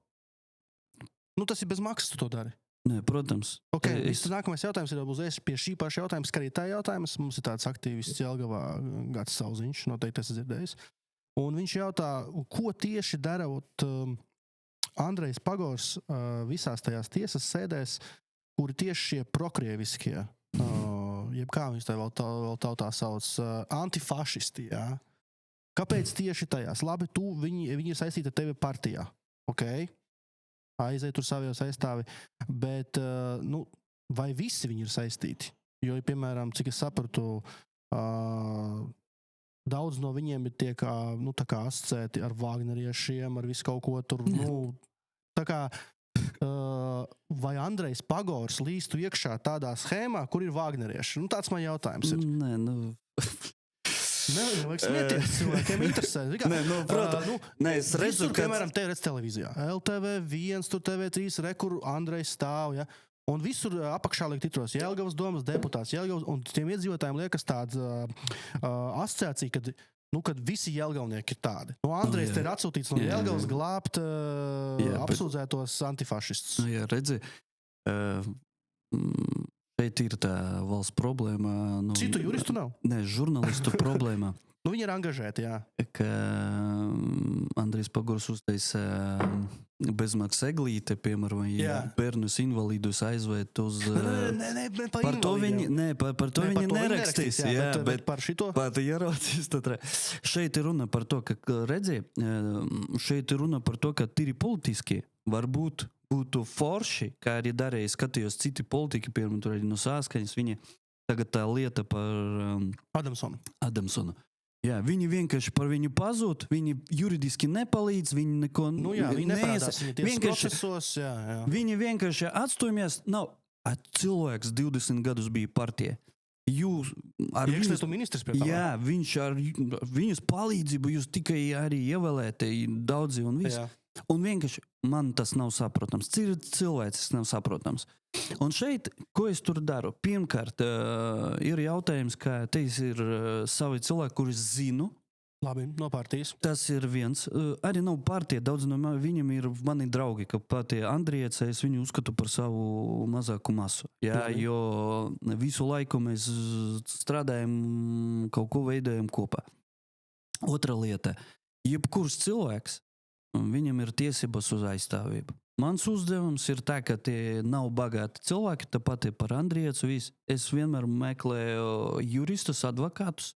Tas ir bez maksas, tu to dari. Nē, protams. Ok, nākamais jautājums ir uzreiz pie šī paša jautājuma, kā arī tā jautājums. Mums ir tāds aktīvists Jelgavā, Gatis Sauziņš, noteikti esi dzirdējis. Un viņš jautā, ko tieši dara Andrejs Pagors visās tajās tiesas sēdēs, kuri tieši šie prokrieviskie, jeb kā viņš tā vēl tautā sauc, antifašisti, jā. Kāpēc tieši tajās? Labi, viņi ir saistīti ar tevi partijā, ok? Aiziet tur savijos aizstāvi, bet, vai visi viņi ir saistīti? Jo, piemēram, cik es sapratu, daudz no viņiem ir tie, tā kā asociēti ar Wagneriešiem, ar visu kaut ko tur, tā kā, vai Andrejs Pagors līstu iekšā tādā schēmā, kur ir Wagnerieši? Tāds man jautājums ir. Nē, Vajag smieties cilvēkiem, interesē. Protams. Es redzu, ka... Piemēram, te redz televīzijā. LTV1, tur TV3, rekur Andrejs stāv, ja? Un visur apakšā liek titros Jelgavas domas deputāts. Un tiem iedzīvotājiem liekas tāda asociācija, kad visi jelgavnieki ir tādi. Andrejs te ir atsūtīts no Jelgavas glābt apsūdzētos antifašistus. Jā, redzi, šeit ir tā valsts problēma. Citu juristu nav? Nē, žurnālistu problēma. Viņi ir angažēti, jā. Ka Andrejs Pagors uztaisa bezmaksas eglīte, piemēram, ja bērnus invalīdus aizvēt uz... Nē, par invalīdiem. Par to viņi nerakstīs. Jā, bet par šito? Pat ieraucīs. Šeit ir runa par to, ka, redzi, šeit ir runa par to, ka tīri politiski varbūt būtu forši, kā arī darīja, skatījos citi politiķi, piemēram, tur arī no Sāskaņas, viņi tagad tā lieta par Adamsonu. Jā, viņi vienkārši par viņu pazūd, viņi juridiski nepalīdz, viņi neko viņi neparādās, viņi tiesas procesos, jā. Viņi vienkārši atstūmies, cilvēks 20 gadus bija partija. Iekšlietu ministrs pie tā. Jā, viņš ar viņas palīdzību jūs tikai arī ievēlēti daudzi un viss. Un vienkārši man tas nav saprotams. Cilvēcis nav saprotams. Un šeit, ko es tur daru? Pirmkārt, ir jautājums, ka te ir savi cilvēki, kurus zinu. Labi, no partijas. Tas ir viens. Arī nav partija. Daudz no viņiem ir mani draugi, ka pati Andriece, es viņu uzskatu par savu mazāku masu. Jā, jo visu laiku mēs strādājam, kaut ko veidojam kopā. Otra lieta. Jebkurš cilvēks, viņam ir tiesības uz aizstāvību. Mans uzdevums ir tā, ka tie nav bagāti cilvēki, tāpat par Andriecu viss. Es vienmēr meklēju juristus, advokātus.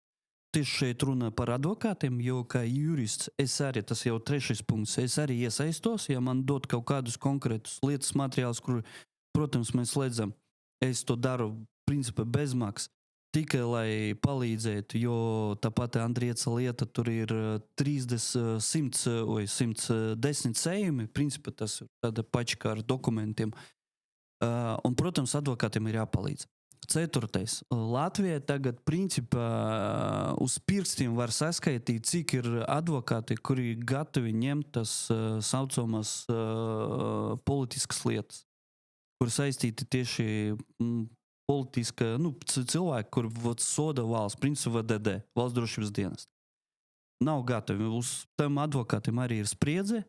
Tieši šeit runa par advokātiem, jo kā jurists, es arī, tas jau trešais punkts, es arī iesaistos, ja man dod kaut kādus konkrētus lietas materiālus, kur, protams, mēs slēdzam, es to daru, principā, bezmaks, tikai lai palīdzētu, jo tāpat Andrieca lieta, tur ir 110 sējumi, principā tas ir tāda pačka ar dokumentiem, un, protams, advokātiem ir jāpalīdz. Ceturtais. Latvijā tagad, principā, uz pirkstiem var saskaitīt, cik ir advokāti, kuri gatavi ņemt tas saucamās politiskas lietas, kur saistīti tieši politiska, cilvēki, kur soda valsts, principā VDD, valsts drošības dienas. Nav gatavi. Uz tam advokātiem arī ir spriedze.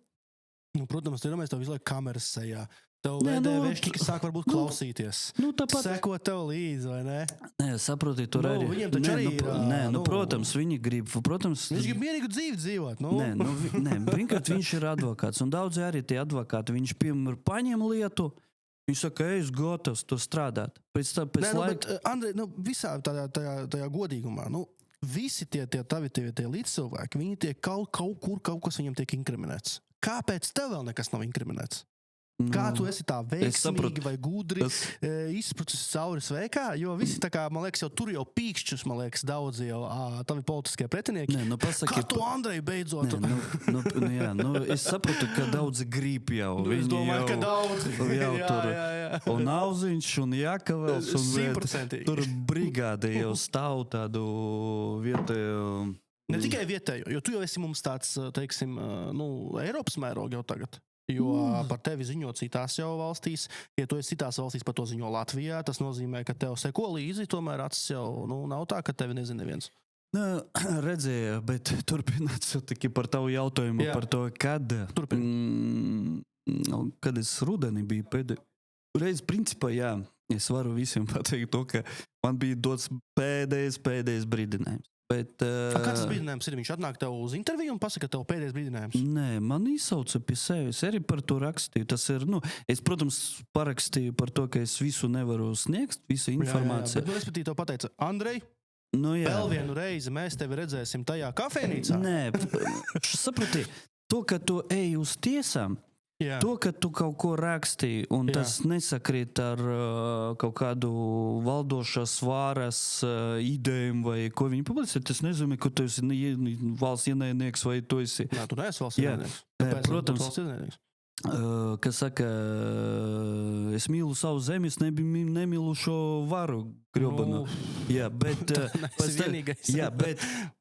Protams, mēs to visu laiku kameras sejā. Tev vēdēvēšķi sāk varbūt klausīties. Tāpat. Seko tev līdzi, vai ne? Nē, saproti, tur arī. Viņiem taču arī ir. Protams, viņi grib. Protams, viņš grib mierīgu dzīvi dzīvot. Nē, vienkārt viņš ir advokāts. Un daudzi arī tie advokāti, viņš piemēram paņem lietu, viņš saka, es gatavs to strādāt. Pēc laika. Bet, Andrej, visā tajā godīgumā, visi tie tavi līdzcilvēki, viņi tiek kaut kas viņam tiek inkriminēts. Kāpēc tev vēl nekas nav inkriminēts? Kā tu esi tā veiksmīgi vai gudri izprucis cauri sveikā? Jo visi tā kā, man liekas, jau tur jau pīkšķus, man liekas, daudz jau tavi politiskie pretinieki. Pasaki, kā tu, Andrej, beidzot? Es saprotu, ka daudzi grib jau. Es domāju, ka daudzi. Jā. Un Auziņš un Jākavels. 100%. Tur brigāde jau stāv tādu vietēju. Ne tikai vietējo, jo tu jau esi mums tāds, teiksim, Eiropas mēroga jau tagad. Jo par tevi ziņo citās jau valstīs. Ja tu esi citās valstīs, par to ziņo Latvijā, tas nozīmē, ka tev seko līdzi, tomēr acis jau nav tā, ka tevi nezina neviens. Redzēju, bet turpināt tikai par tavu jautājumu, par to, kad es rudenī biju pēdējais. Reiz, principā, jā, es varu visiem pateikt to, ka man bija dots pēdējais brīdinājums. Kāds tas brīdinājums ir? Viņš atnāk tev uz interviju un pasaka tev pēdējais brīdinājums? Nē, man izsauca pie sevi. Es arī par to rakstīju. Tas ir, es, protams, parakstīju par to, ka es visu nevaru sniegt, visu informāciju. Bet es tev pateicu, Andrej, vēl vienu reizi mēs tevi redzēsim tajā kafejnīcā. Nē, saprati, to, ka tu ej uz tiesām, to, ka tu kaut ko rakstīji, un tas nesakrīt ar kaut kādu valdošās vāras idejām, vai ko viņi publicē, tas nezinu, ka tu esi valsts ienaidnieks, vai tu esi. Jā, tu neesi valsts ienaidnieks. Protams. Kas saka, es mīlu savu zemi, es nemīlu šo varu grobanu. Jā, bet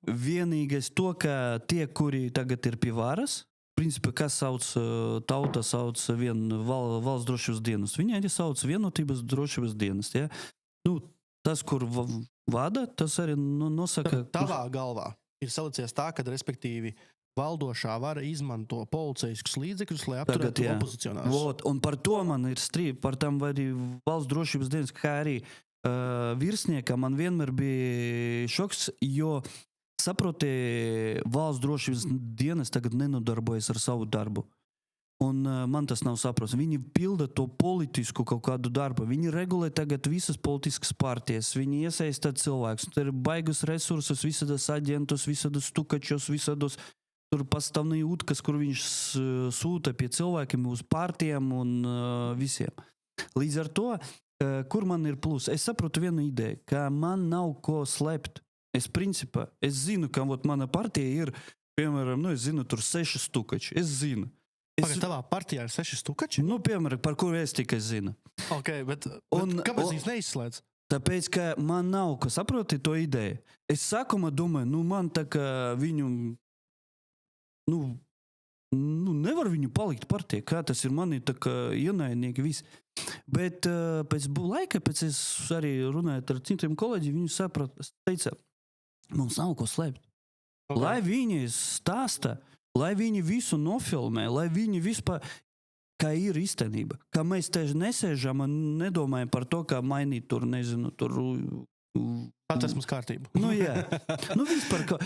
vienīgais to, ka tie, kuri tagad ir pie varas, principā, kas tauta sauc vienu valsts drošības dienas. Viņi arī sauc vienotības drošības dienas. Ja? Tas, kur vada, tas arī nosaka... Tavā galvā ir salicies tā, ka, respektīvi, valdošā vara izmanto policijiskus līdzekļus, lai apturētu opozicionārus. Un par to man ir strīd, par tam arī valsts drošības dienas, kā arī virsniekam man vienmēr bija šoks, jo saproti, valsts drošības dienas tagad nenodarbojas ar savu darbu. Un man tas nav saprots. Viņi pilda to politisku kaut kādu darbu. Viņi regulē tagad visas politiskas partijas. Viņi iesaista cilvēkus. Tur ir baigus resursus, visādas aģentus, visādas stukačus, visādos tur pastāvnī utkas, kur viņš sūta pie cilvēkiem uz partijām un visiem. Līdz ar to, kur man ir plus? Es saprotu vienu ideju, ka man nav ko slēpt. Es zinu, ka mana partija ir, piemēram, es zinu, tur 6 stukači. Es zinu. Tavā partijā ir 6 stukači? Piemēram, par kuru es tikai zinu. Ok, bet kāpēc viņus neizslēdz? Tāpēc, ka man nav, ko saproti to ideju. Es sākumā domāju, man tā kā viņu, nevar viņu palikt partijā, kā tas ir mani tā kā ienaidnieki visi. Bet pēc laika, pēc es arī runāju ar citiem kolēģiem, viņi teica, mums nav ko slēpt. Okay. Lai viņi stāsta, lai viņi visu nofilmē, lai viņi vispār, kā ir īstenība. Kā mēs te nesēžam un nedomājam par to, kā mainīt tur, nezinu, tur... Patversmes kārtību. Jā. Vispār, kaut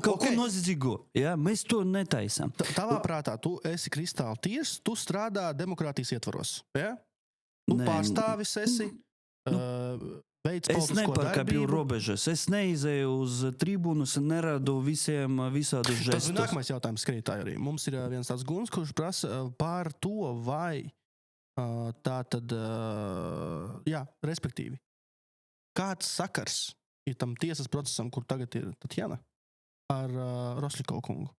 ko okay. nozīdzīgo. Ja? Mēs to netaisam. Tavā prātā, tu esi kristāli tiesa, tu strādā demokrātijas ietvaros. Ja? Tu Nē, pārstāvis esi, veids Es politisko nepārkāpju darbību. robežas. Es neizēju uz tribūnus un neradu visiem visādus Tas ir žestus. nākamais jautājums skrītāji arī. Mums ir viens tāds guns, kurš prasa par to, vai tā tad, respektīvi, kāds sakars ir tam tiesas procesam, kur tagad ir Tatjana, ar Rosļikovu kungu?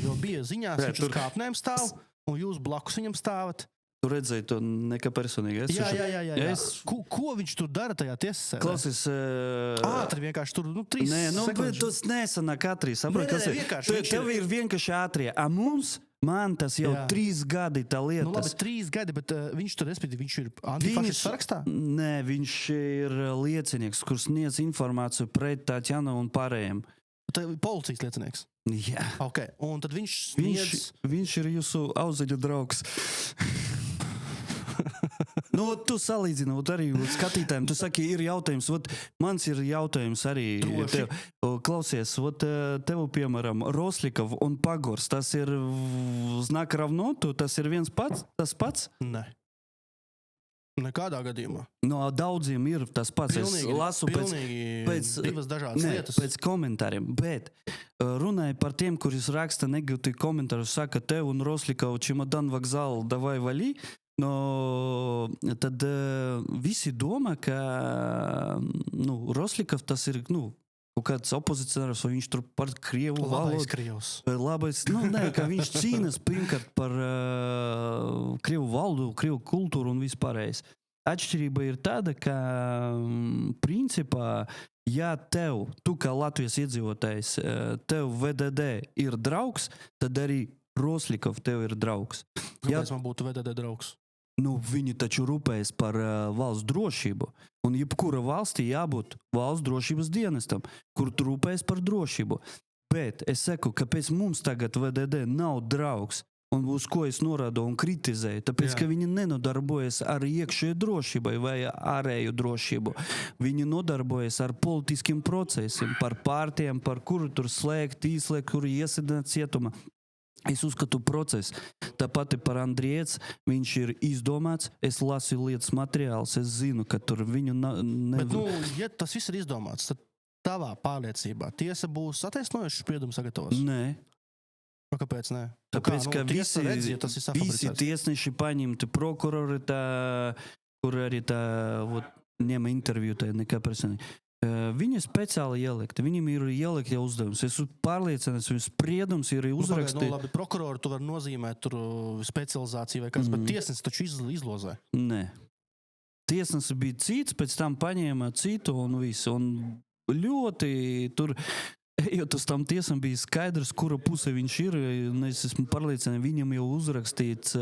Jo bija ziņās, viņš uz kāpnēm stāv, un jūs blakus viņam stāvat. Tu redzēji to nekā personīgi. Jā. Ko viņš tur dara tajā tiesasēdē? Klausies... Ātri vienkārši tur, 3 bet sekundes. tas nesanāk ātri. Saprot, Nē, vienkārši. Tev ir vienkārši ātrie. A man tas jau 3 gadi tā lieta. Labi, 3 gadi, bet viņš tur, respektīvi, viņš ir antifašistu sarakstā? Nē, viņš ir liecinieks, kurš sniedz informāciju pret Tatjanu un pārējiem. Policijas liecinieks. Jā. Okay. Un tad viņš sniedz... Viņš ir jūsu auzeļu draugs. Tu salīdzini, arī skatītājiem, tu saki, ir jautājums, mans ir jautājums arī tev. Klausies, tev, piemēram, Rosļikov un Pagors, tas ir znak ravnotu, tas ir tas pats? Nē. Nekādā gadījumā. No daudziem ir tas pats. Pilnīgi, es lasu pēc divas dažādas lietas. Pēc komentāriem, bet runāju par tiem, kurus raksta negatīvi komentārus, saka, tev un Rosļikovu čemodan vokzālu davai valī, tad visi domā, ka Rosļikov tas ir, kaut kāds opozicionārs, vai viņš tur par krievu valodu. Labais krievs. Labais, ka viņš cīnas pirmkārt par krievu valodu, krievu kultūru un vispārējais. Atšķirība ir tāda, ka principā, ja tu kā Latvijas iedzīvotājs, tev VDD ir draugs, tad arī Rosļikov tev ir draugs. Kāpēc man būtu VDD draugs? Viņi taču rūpējas par valsts drošību. Un jebkura valstī jābūt valsts drošības dienestam, kur tu rūpējas par drošību. Bet es saku, kāpēc mums tagad VDD nav draugs, un uz ko es norādu un kritizēju, tāpēc, ka viņi nenodarbojas ar iekšēju drošībai vai ārēju drošību. Viņi nodarbojas ar politiskiem procesiem, par partijām, par kuru tur slēgt, izslēgt, kuru iesidināt cietumā. Es uzskatu procesu. Tāpat par Andriets, viņš ir izdomāts, es lasu lietas materiālus, es zinu, ka tur viņu Bet, ja tas viss ir izdomāts, tad tavā pārliecībā tiesa būs attaisnojuši spriedumu sagatavos? Nē. Kāpēc nē? Tāpēc, ka tiesa redz, ja tas ir safabricēts. visi tiesneši paņemti, prokurori, kur arī ņem interviju, nekā personīgi. Viņi speciāli ielikti, viņiem ir ielikti jau uzdevums. Es pārliecināts, viņu spriedums ir uzrakstīt. Labi, prokuroru tu var nozīmēt tur specializāciju vai kāds, bet tiesnesis taču izlozē. Nē. Tiesnesis bija cits, pēc tam paņēma citu un visu. Un ļoti tur, ejot uz tam tiesam, bija skaidrs, kura puse viņš ir. Es esmu pārliecināts, viņam jau uzrakstīts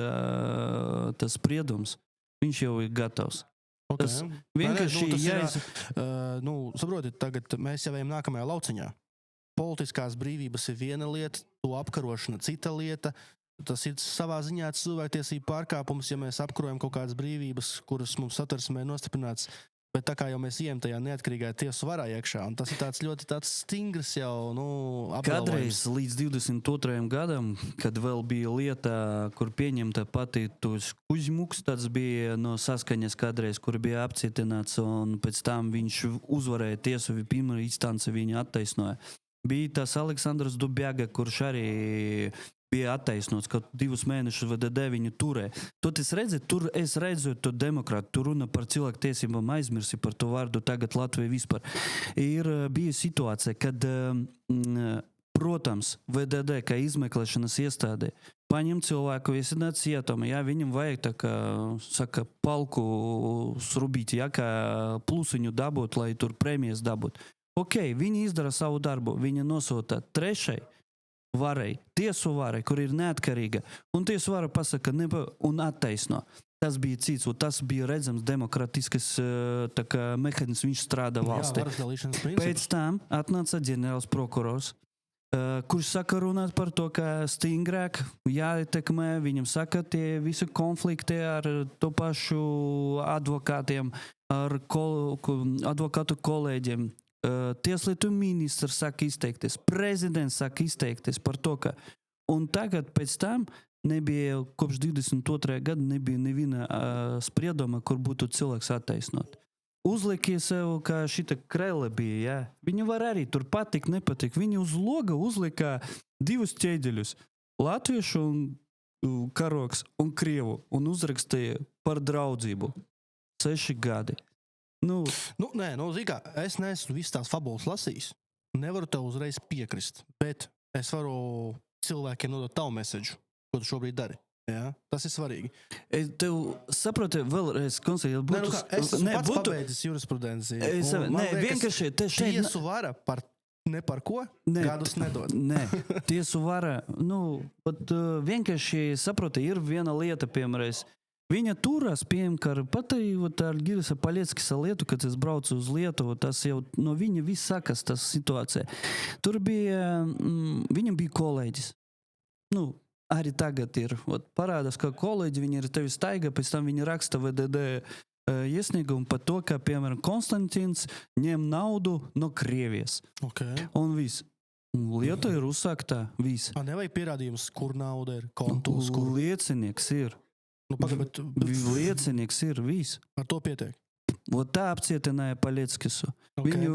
tas spriedums. Viņš jau ir gatavs. Okay. Tas vienkārši saprotiet, tagad mēs jau ejam nākamajā lauciņā. Politiskās brīvības ir viena lieta, to apkarošana cita lieta. Tas ir savā ziņā cilvēktiesību pārkāpums, ja mēs apkarojam kaut kādas brīvības, kuras mums satversmē nostiprināts. Bet tā kā jau mēs ejam tajā neatkarīgajā tiesu varā iekšā, un tas ir ļoti tāds stingrs jau, apgalvojums. Kādreiz līdz 22. gadam, kad vēl bija lieta, kur pieņemta pati tos Kuzmuks, tāds bija no Saskaņas kādreiz, kur bija apcietināts, un pēc tam viņš uzvarēja tiesu, pirmā instance viņu attaisnoja. Bija tas Aleksandrs Dubjaga, kurš arī bija attaisnots, ka 2 mēnešus VDD viņu turē. Tur es redzu to demokrātu, tur runa par cilvēku tiesībām, aizmirsi par to vārdu tagad Latvijā vispār. Ir bija situācija, kad, protams, VDD, kā izmeklēšanas iestādē, paņem cilvēku, iesināt cietumā, viņam vajag, tā kā, saka, palku srubīt, kā plusiņu dabūt, lai tur prēmijas dabūt. Ok, viņi izdara savu darbu, viņi nosūta 3. varai, tiesu varai, kur ir neatkarīga, un tiesu vara pasaka un attaisno. Tas bija cits, un tas bija redzams demokratiskas mehānisms, viņš strādā valstī. Jā, varas dalīšanas princips. Pēc tam atnāca ģenerāls prokurors, kurš saka runāt par to, ka stingrāk jāietekmē, viņam saka tie visi konflikti ar to pašu advokātiem, ar advokātu kolēģiem. Tieslietu ministrs saka izteikties, prezidents saka izteikties par to, ka... Un tagad pēc tam nebija, kopš 22. gada nebija neviena sprieduma, kur būtu cilvēks attaisnot. Uzlikie sev, kā šita krele bija, jā. Viņi var arī tur patikt, nepatikt. Viņi uz loga uzlika 2 ķēdeļus. Latviešu un karoks un krievu. Un uzrakstīja par draudzību. 6 gadi. Zini kā, es neesmu visas tās fabulas lasījis. Nevaru tev uzreiz piekrist, bet es varu cilvēkiem nodot tavu meseģu, ko tu šobrīd dari. Jā, tas ir svarīgi. Es tev saprotu, vēlreiz konstatēju, Es pats pabeidzis jurisprudenci. Vienkārši te šeit... Tiesu vara ne par ko gadus nedod. Nē, tiesu vara, vienkārši saprotu, ir viena lieta, piemēram, viņa turās, piemēram, pat ar Girisa Paleckisa lietu, kad es braucu uz Lietuvu, tas jau no viņa viss sakas, tas situācija. Tur bija, viņam bija kolēģis. Arī tagad ir, parādās, ka kolēģi, viņi ir tevi staiga, pēc tam viņi raksta VDD iesniegumu par to, ka, piemēram, Konstantins ņem naudu no Krievijas. Okay. Un viss. Lieta ir uzsāktā, viss. Nevajag pierādījums, kur nauda ir, kontos, kur... Liecinieks ir. Liecinieks ir, viss. Ar to pietiek. Tā apcietināja Paleckisu. Okay.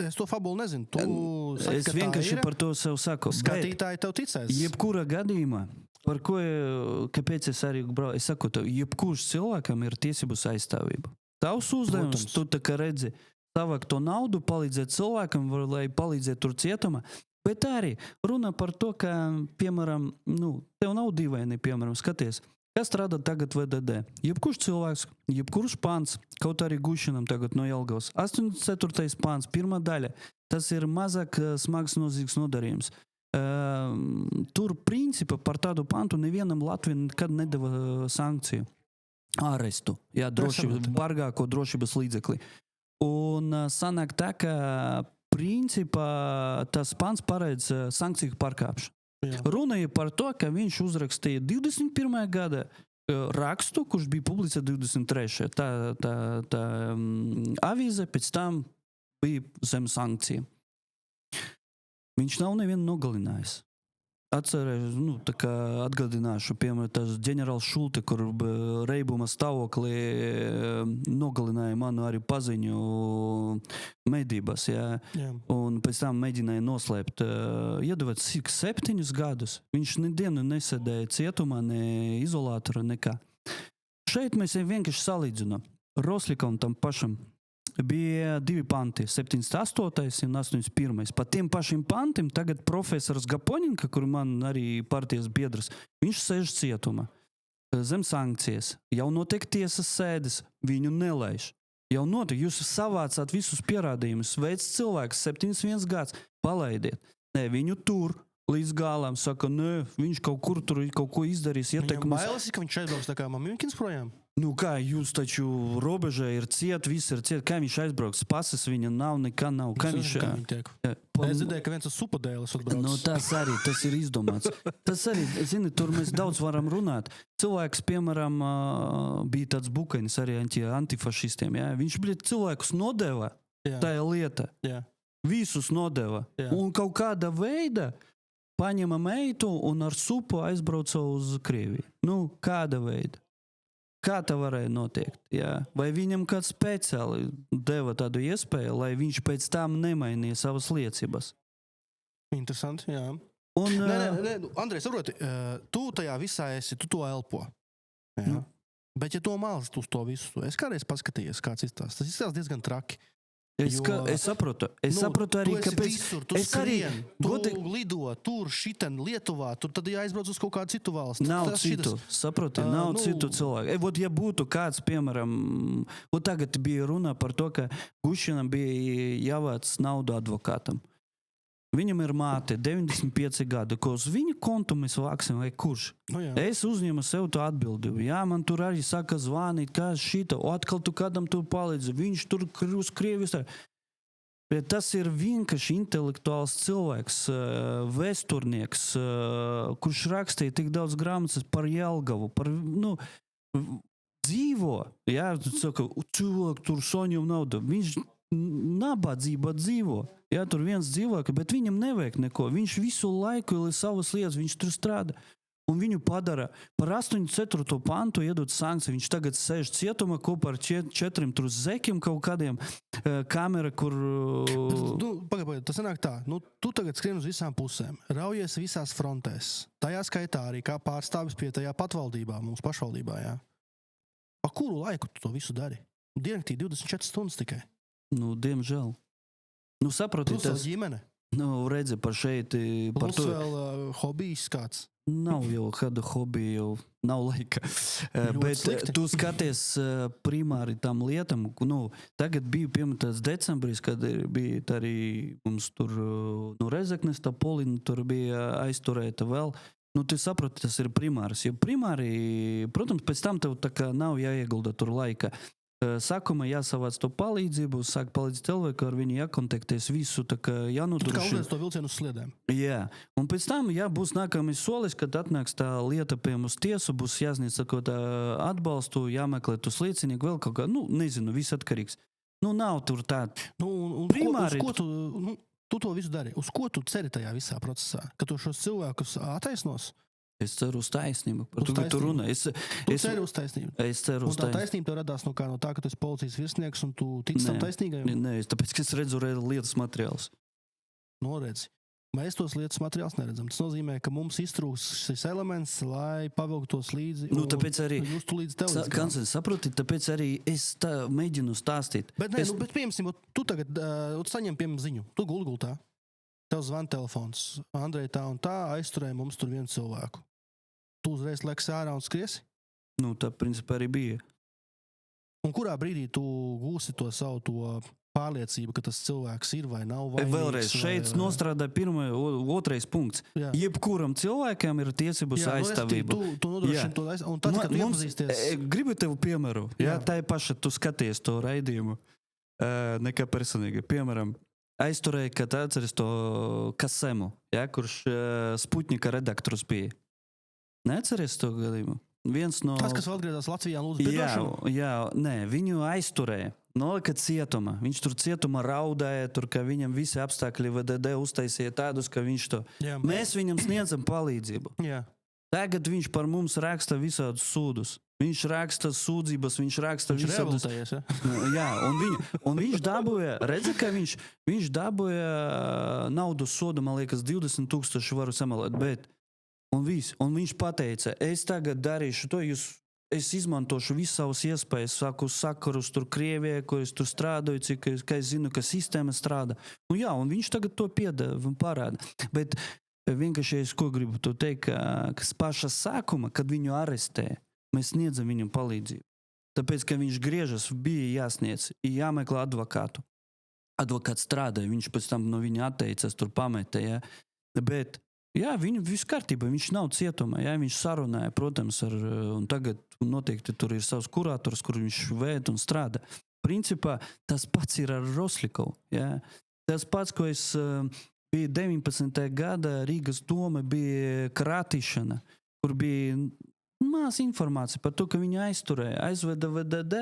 Es to fabulu nezinu. Saki, es vienkārši par to sev saku. Skatītāji tev ticēs. Jebkura gadījumā, par ko, kāpēc es arī braucu, es saku tev, jebkurš cilvēkam ir tiesības aizstāvība. Tavs uzdevums, tu tā kā redzi, savāk to naudu, palīdzēt cilvēkam, lai palīdzētu tur cietumā, bet arī runa par to, ka, piemēram, tev nav dīvaini, piemēram, skaties, kas strādā tagad VDD? Jebkurš cilvēks, jebkurš pants, kaut arī Gušinam tagad no Jelgavas. 84. pants, 1. daļa. Tas ir mazāk smags nozīgs nodarījums. Tur principa par tādu pantu nevienam Latvijā nekad nedeva sankciju. Ārestu. Jā, bargāko drošības līdzekli. Un sanāk tā, ka principā tas pants paredz sankciju pārkāpšanu. Runāja par to, ka viņš uzrakstīja 21. gada rakstu, kurš bija publicēts 23. Tā avīze pēc tam bija zem sankcijām. Viņš nav nevienu nogalinājis. Atcerēju, atgādināšu, piemēram, tas ģenerāls Šulte, kur reibuma stāvoklī nogalināja manu arī paziņu medībās, jā. Un pēc tam mēģināja noslēpt. Iedavot 7 gadus. Viņš nedienu nesēdēja cietumā, ne izolātora, nekā. Šeit mēs vienkārši salīdzinām. Rosļikam tam pašam bija 2 panti, 78. un 81. Pa tiem pašiem pantiem tagad profesors Gapoņinka, kur man arī partijas biedrs, viņš sēž cietumā. Zem sankcijas. Jau notiek tiesas sēdes, viņu nelaiž. Jau notiek, jūs savācāt visus pierādījumus, veids cilvēks 71 gads, palaidiet. Nē, viņu tur līdz galam saka, nē, viņš kaut kur tur kaut ko izdarīs. Viņam bailes, ka viņš aizbrauks tā kā Mamjukins projām? Kā, jūs taču robežā ir ciet, viss ir ciet. Kā viņš aizbrauks? Pases viņa nav, nekā nav. Kā viņš... Es dzirdēju, ka viens uz supodēles atbrauc. Tas ir izdomāts. Tas arī, zini, tur mēs daudz varam runāt. Cilvēks, piemēram, bija tāds Bukainis arī antifašistiem. Jā? Viņš cilvēkus nodeva, tā lieta. Jā. Visus nodeva. Jā. Un kaut kāda veida paņema meitu un ar supu aizbrauca uz Krieviju. Kāda veida? Kā tā varēja notiekt? Jā? Vai viņam kāds speciāli deva tādu iespēju, lai viņš pēc tam nemainīja savas liecības? Interesanti, jā. Un, nē, Andrej, saproti, tu tajā visā esi, tu to elpo. Jā. Bet ja to mālas, tu uz to visu, es kādreiz paskatījies, kāds izstās. Tas izstās diezgan traki. Es saprotu arī, kāpēc... Visur, tu skrien, tu lido, tur, šiten, Lietuvā, tur tad jāizbrauc uz kaut kādu citu valstu. Nav citu, saproti, nav citu cilvēku. Ja būtu kāds, piemēram, tagad bija runa par to, ka Gušinam bija jāvāc naudu advokātam. Viņam ir māte, 95 gadi, ko uz viņa kontu mēs vāksim, vai kurš? Nu, jā. Es uzņemu sev to atbildību. Jā, man tur arī saka zvanīt, kā šita, o atkal tu kādam tur palīdzi, viņš tur uz Krievijas. Bet tas ir vienkārši intelektuāls cilvēks, vēsturnieks, kurš rakstīja tik daudz grāmatas par Jelgavu, par, dzīvo. Jā, saka, cilvēku tur soņum nauda. Viņš nabadzība dzīvo. Jā, tur viens dzīvāk, bet viņam nevajag neko. Viņš visu laiku ir savas lietas, viņš tur strādā. Un viņu padara par 8.4. pantu iedot sankciju. Viņš tagad sēž cietuma kopā ar 4 tur zekiem kaut kādiem kamera, kur... Pagaid, tas sanāk tā. Tu tagad skrien uz visām pusēm. Raujies visās frontēs. Tajā skaitā arī kā pārstāvis pie tajā patvaldībā, mums pašvaldībā, jā. Pa kuru laiku tu to visu dari? Diennaktī 24 stundas tikai. Diemžēl. Saproti, Plus vēl ģimene. Redzi par šeit, par Plus to... vēl hobijs kāds. Nav jau kāda hobija, jau nav laika. Bet slikti. tu skaties primāri tam lietam. Tagad bija, piemēram, decembris, kad bija arī mums tur Rezeknes, tā Polina tur bija aizturēta vēl. Tu saproti, tas ir primārs. Jo primāri, protams, pēc tam tev tā kā nav jāiegulda tur laika. Sākumā jāsavāc to palīdzību, sāk palīdzēt cilvēku, ar viņu jākontaktēs visu, tā kā Tu kā jānodrošina. uzliec to vilcienu uz sliedēm. Jā, un pēc tam, būs nākamais solis, kad atnāks tā lieta pie mums tiesu, būs jāsniedz kaut kā atbalstu, jāmeklē tos liecinieku, vēl kaut kā, nezinu, viss atkarīgs. Nav tur tā. Primāri... Uz ko tu to visu dari? Uz ko tu ceri tajā visā procesā? Ka tu šos cilvēkus attaisnos? Es ceru uz taisnību. Par Uz to, ka tu runā. Tu ceri uz taisnību. Es ceru Un uz tā taisnību. taisnība tev radās no tā, ka tu esi policijas virsnieks un tu tici tam taisnīgajam? Nē, tāpēc, ka es redzu lietas materiālus. Noredzi. Mēs tos lietas materiālus neredzam. Tas nozīmē, ka mums iztrūks šis elements, lai pavilktos līdzi. Tāpēc arī... Justu līdzi tev. Kancel, saproti, tāpēc arī es mēģinu stāstīt. Bet piemēram, tu tagad saņem ziņu. Tu gultā. Tev zvan telefons. Andrej tā un tā aizturēja mums tur vienu cilvēku. Tu uzreiz leks ārā un skriesi? Tā principā arī bija. Un kurā brīdī tu gūsi to savu pārliecību, ka tas cilvēks ir vai nav vainīgs? Vēlreiz, šeit nostrādā otrais punkts. Jā. Jebkuram cilvēkam ir tiesības aizstāvību. Tu nodrošini to aizstāvību. Un tad, kad tu iepazīsties... Gribu tev piemēru. Tā ir paša, tu skaties to raidījumu. Nekā personīgi. Piemēram, aizturēja, kad atceries to Kasemu, kurš Sputnika redaktors bija. Neatceries to gadījumu? Tas, kas vēl atgriezās Latvijā, lūdzu piedošanu? Viņu aizturēja. Nolika cietuma. Viņš tur cietumā raudāja, tur, ka viņam visi apstākļi VDD uztaisīja tādus, ka viņš to... Jā. Mēs viņam sniedzam palīdzību. Jā. Tagad viņš par mums raksta visādus sūdus. Viņš raksta sūdzības, viņš raksta visādus... Rehabilitējies, Jā, un viņš dabūja, redzi, ka viņš dabūja naudu sodu, man liekas, 20,000 varu samalēt, bet un viņš pateica, es tagad darīšu to, es izmantošu visu savus iespējas, saku sakarus tur Krievijā, kur es tur strādāju, cik es zinu, ka sistēma strādā. Un viņš tagad to parāda. Bet vienkārši es ko gribu to teikt, ka paša sākuma, kad viņu arestē, mēs sniedzam viņam palīdzību. Tāpēc, ka viņš griežas, bija jāsniedz, jāmeklē advokātu. Advokāts strādāja, viņš pēc tam no viņa atteicās, tur pametē, Bet viņu viss kārtībā, viņš nav cietumā, viņš sarunāja, protams, un tagad noteikti tur ir savs kurators, kur viņš vēd un strādā. Principā tas pats ir ar Roslikovu, Tas pats, ko es bija 19. gada Rīgas doma, bija krātīšana, kur bija maz informācija par to, ka viņu aizturēja, aizveda VDD,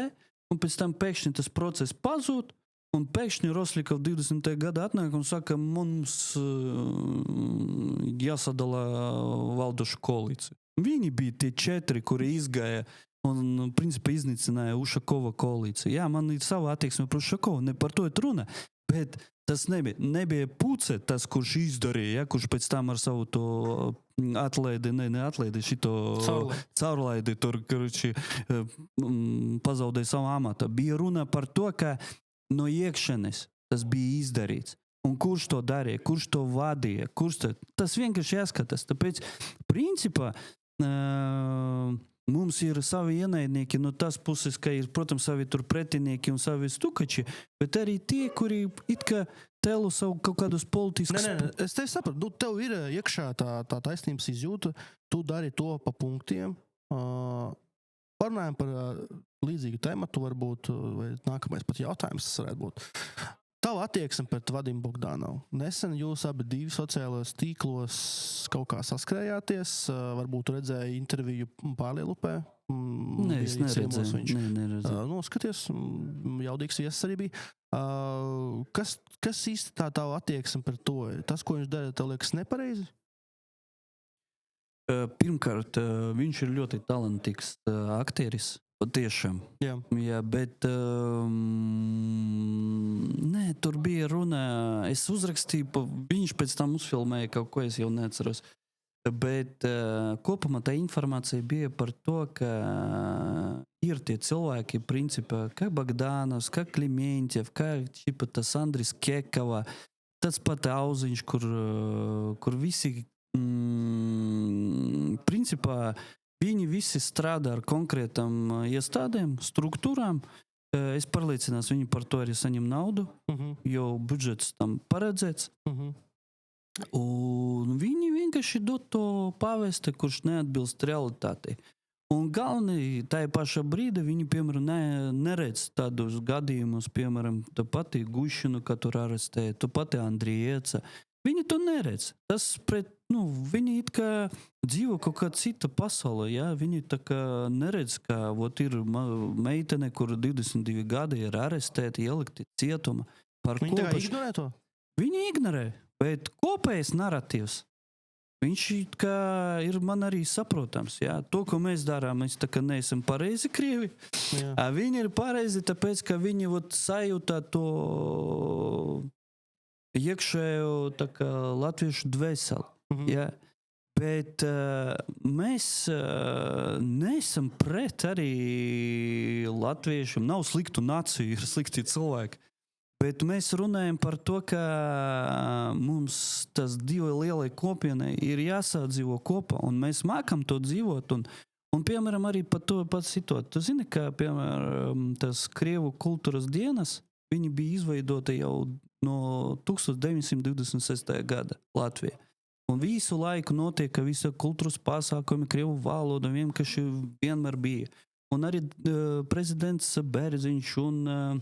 un pēc tam pēkšņi tas process pazūd, un pēkšņi Roslikov 20. gada atnāk un saka, mums jāsadala valdošu koalīciju. Viņi bija tie 4, kuri izgāja un, principā, iznīcināja Ušakova koalīciju. Man ir sava attieksme par Ušakovu, ne par to ir runa, bet tas nebija Puce, tas, kurš izdarīja, kurš pēc tam ar savu to neatlaidi šito caurlaidi, tur, pazaudēja savu amatu. Bija runa par to, ka no iekšienes tas bija izdarīts. Un kurš to darīja, kurš to vadīja, tas vienkārši jāskatās. Tāpēc, principā, mums ir savi ienaidnieki no tās puses, ka ir, protams, savi tur pretinieki un savi stukači, bet arī tie, kuri it kā tēlu savu kaut kādus politiskus... Nē, es tevi sapratu. Nu, tev ir iekšā tā taisnības izjūta. Tu dari to pa punktiem. Parunājam par līdzīgu tematu, varbūt, vai nākamais pat jautājums tas varētu būt. Tava attieksme pret Vadimu Bogdanovu. Nesen jūs abi divi sociālajos tīklos kaut kā saskrējāties, varbūt redzēja interviju Pārlielupē. Nē, es neredzēju. Nu, skaties, jaudīgs viesis arī bija. Kas īsti tā tava attieksme pret to? Tas, ko viņš dara, tev liekas nepareizi? Pirmkārt, viņš ir ļoti talantīgs aktieris. Patiešām. Jā, bet nē, tur bija runa. Es uzrakstīju, viņš pēc tam uzfilmēja kaut ko, es jau neatceros. Bet kopumā tā informācija bija par to, ka ir tie cilvēki, principā, kā Bogdanovs, kā Klimentjev, kā tas Andris Kekava, tas pat Auziņš, kur visi principā viņi visi strādā ar konkrētam iestādēm, struktūrām. Es pārliecinās, viņi par to arī saņem naudu, jo budžets tam paredzēts. Un viņi vienkārši dod to pāvesti, kurš neatbilst realitātei. Un galvenai, tajā pašā brīdī viņi, piemēram, neredz tādus gadījumus, piemēram, tā pati Gušinu, kā tur arestēja, tā pati Andrieca. Viņi to neredz. Tas viņi it kā dzīvo kaut kā cita pasaulē, jā. Viņi tā kā neredz, ka ir meitene, kur 22 gadi ir arestēta, ielikti cietuma. Viņi tā kā ignorē to? Viņi ignorē, bet kopējais naratīvs, viņš kā ir man arī saprotams, jā. To, ko mēs darām, mēs tā kā neesam pareizi krievi. Jā. Viņi ir pareizi, tāpēc, ka viņi sajūtā to iekšējo tā kā latviešu dvēseli. Jā. Bet mēs neesam pret arī latviešiem. Nav sliktu nāciju, ir slikti cilvēki. Bet mēs runājam par to, ka mums tas divi lielai kopienai ir jāsādzīvo kopā, un mēs mākam to dzīvot. Un piemēram, arī par to pats situāciju. Tu zini, ka, piemēram, tas Krievu kultūras dienas, viņi bija izveidoti jau no 1926. gada Latvijā. Un visu laiku notiek, ka visa kultūras pasākumi, Krievu valoda vienkārši vienmēr bija. Un arī prezidents Bērziņš un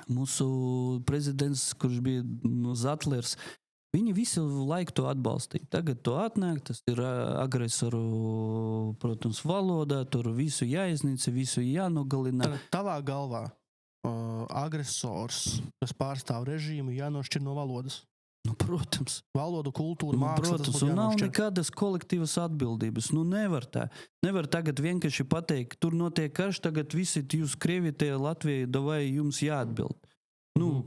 mūsu prezidents, kurš bija Zatlers, viņi visu laiku to atbalstīja. Tagad to atnāk, tas ir agresoru, protams, valodā, tur visu jāiznīca, visu jānogalina. Tavā galvā agresors, kas pārstāv režīmu, jānošķir no valodas. Protams. Valodu, kultūru, mākslu. Protams, un nav nekādas kolektīvas atbildības. Nevar tā. Nevar tagad vienkārši pateikt, tur notiek karš, tagad visi jūs Krievijai, Latvijai, davai jums jāatbild.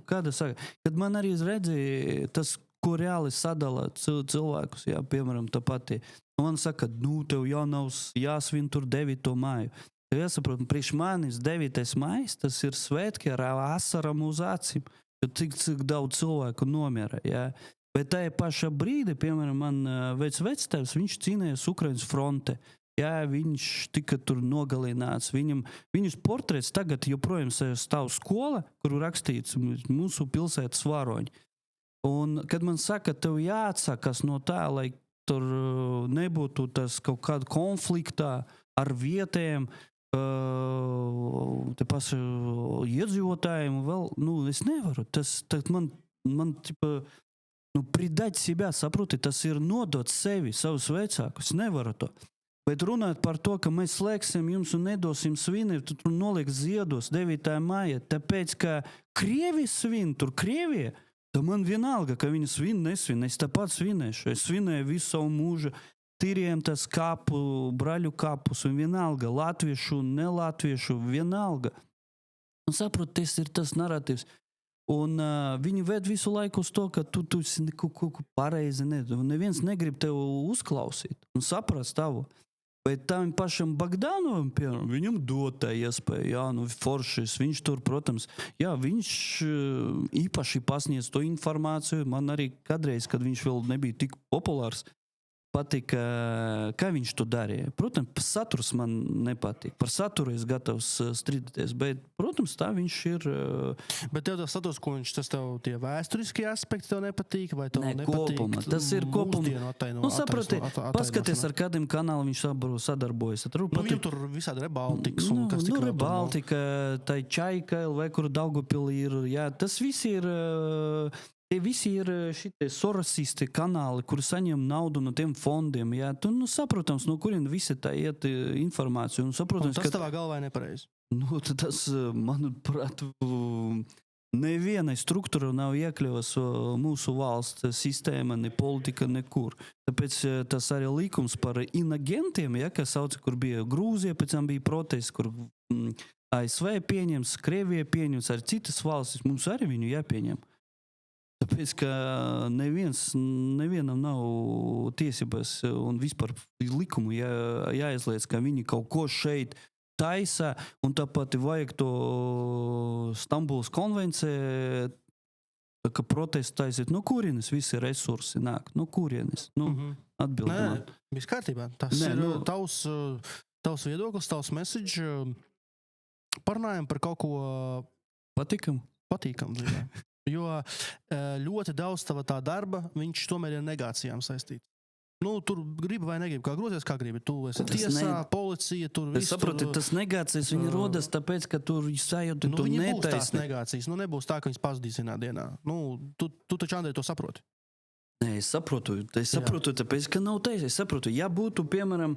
Kāda saka? Kad man arī redzēja tas, ko reāli sadala cilvēkus, jā, piemēram, tā pati. Man saka, tev jāsvin tur 9. māju. Tev jāsaprot, priekš manis 9. mājas, tas ir svētki ar asaram uz acīm. Cik daudz cilvēku nomira, jā. Bet tajā pašā brīdī, piemēram, man vectēvs, viņš cīnījās Ukrainas fronte. Jā, viņš tika tur nogalināts. Viņus portrets tagad joprojām stāv skola, kuru rakstīts mūsu pilsētas varoņi. Un, kad man saka, tev jāatsakās no tā, lai tur nebūtu tas kaut kāda konfliktā ar vietējiem, te paši iedzīvotājiem vēl, es nevaru. Tas man tipa, pridāt себя, saproti, tas ir nodot sevi, savus vecākus. Nevaru to. Bet runāt par to, ka mēs slēgsim jums un nedosim svini, tur noliek ziedos 9. māja, tāpēc, ka Krievi svin, tur Krievija, tad man vienalga, ka viņi svin, nesvin. Es tāpat svinēšu. Es svinēju visu savu mūžu. Tīriem tas kapu, braļu kapus, un vienalga, latviešu, nelatviešu, vienalga. Un saprot, tas ir tas narratīvs. Un viņi ved visu laiku uz to, ka tu kaut ko pareizi nedod. Neviens negrib tev uzklausīt un saprast tavu. Bet tam pašam Bogdanovam, piemēram, viņam dod tā iespēja, foršis, viņš tur, protams, viņš īpaši pasniedz to informāciju. Man arī kādreiz, kad viņš vēl nebija tik populārs, patika, kā viņš to darīja. Protams, saturs man nepatīk. Par saturu es gatavs strīdēties, bet, protams, tā viņš ir... Bet tev tas saturs, ko viņš, tas tev tie vēsturiskie aspekti tev nepatīk, vai tev nepatīk? Kopumā. Tas ir kopumā. Saproti, paskaties, ar kādiem kanāliem viņš sadarbojas. Viņam tur visādi Rebaltikas un kas tik vēl. Rebaltika, tā Čaika, vai kur Daugavpilī ir, jā, tas visi ir... Tie visi ir šitie sorasisti kanāli, kuri saņem naudu no tiem fondiem. Jā. Tu, saprotams, no kurien visi tā iet informāciju. Saprotams, tas tavā galvā ir nepareizi. Tas, manuprāt, nevienai struktūra nav iekļuvis mūsu valsts sistēma, ne politika, nekur. Tāpēc tas arī likums par inagentiem, ja, kas sauc, kur bija Grūzija, pēc tam bija protests, kur ASV pieņems, Krievija pieņems, arī citas valstis, mums arī viņu jāpieņem. Tāpēc, ka nevienam nav tiesības un vispār likumu jāizliec, ka viņi kaut ko šeit taisa, un tāpat vajag to Stambulas konvenciju, ka protestu taisīt. No kurienes visi resursi nāk? No kurienes? Atbildi man. Nē, viss kārtībā. Tas ir tavs viedoklis, tavs message. Parunājam par kaut ko patīkamu dzīvē. Jo ļoti daudz tava tā darba, viņš tomēr ir negācijām saistīts. Tur gribi vai negribi, kā grozies, kā gribi. Tu esi tiesā, policija, tur viss. Es saprotu, tas negācijas, viņi rodas tāpēc, ka tur sajūti tu viņi netaisni. Būs tās negācijas, nebūs tā, ka viņas pazudīs vienā dienā. Tu taču, Andrej, to saproti. Nē, es saprotu, tāpēc, ka nav taisni. Es saprotu, ja būtu, piemēram,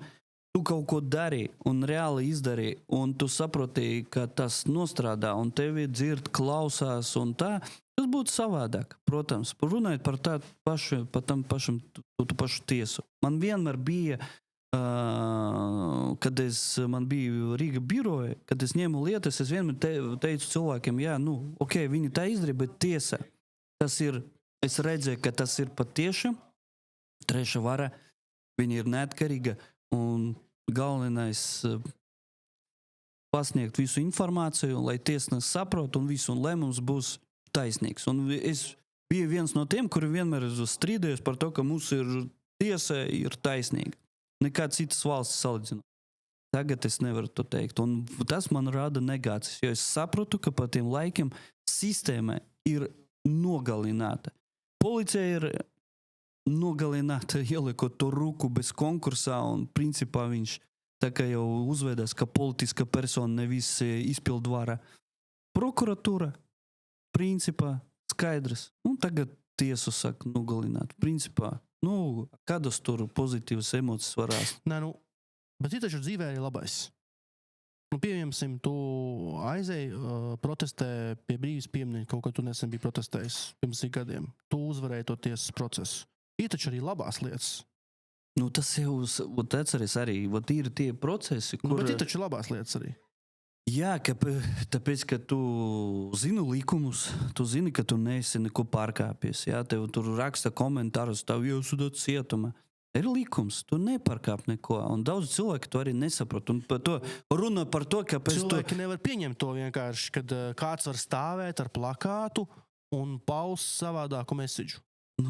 tu kaut ko dari un reāli izdari, un tu saproti, ka tas nostrādā, un tevi dzird, klausās, un tā, tas būtu savādāk. Protams, runājot par tam pašu tiesu. Man vienmēr bija, kad man bija Rīga biroja, kad es ņēmu lietas, es vienmēr teicu cilvēkiem, jā, viņi tā izdarīja, bet tiesa, tas ir, es redzēju, ka tas ir patiešām, treša vara, viņa ir neatkarīga, un galvenais pasniegt visu informāciju, lai tiesnes saprot un visu, un lēmums būs taisnīgs. Un es biju viens no tiem, kuri vienmēr strīdējos par to, ka mūsu tiesa ir taisnīga. Nekā citas valstis salīdzinot. Tagad es nevaru to teikt. Un tas man rada negācijas, jo es saprotu, ka pa tiem laikiem sistēma ir nogalināta. Policija ir nogalināta, ieliekot to ruku bez konkursā, un principā viņš tā kā jau uzvedās, ka politiska persona nevis izpildvara. Prokuratūra, principā, skaidrs. Tagad tiesu saka nogalināt. Principā, kādas tur pozitīvas emocijas var rast? Nē, bet ir taču dzīvē arī labais. Pieņemsim, tu aizēji protestē pie brīvības piemiņa, kaut ko tu nesen biji protestējis pirms gadiem. Tu uzvarēji to tiesas procesu. Ir taču arī labās lietas. Tas jau, atceries arī, ir tie procesi, kur... Bet ir taču labās lietas arī. Jā, tāpēc, ka tu zini likumus, tu zini, ka tu neesi neko pārkāpies. Jā, tev tur raksta komentārus, tev jau sudot cietuma. Ir likums, tu nepārkāp neko, un daudz cilvēki to arī nesaprot. Un par to runa par to, kāpēc cilvēki nevar pieņemt to vienkārši, kad kāds var stāvēt ar plakātu un paust savādāku mesidžu.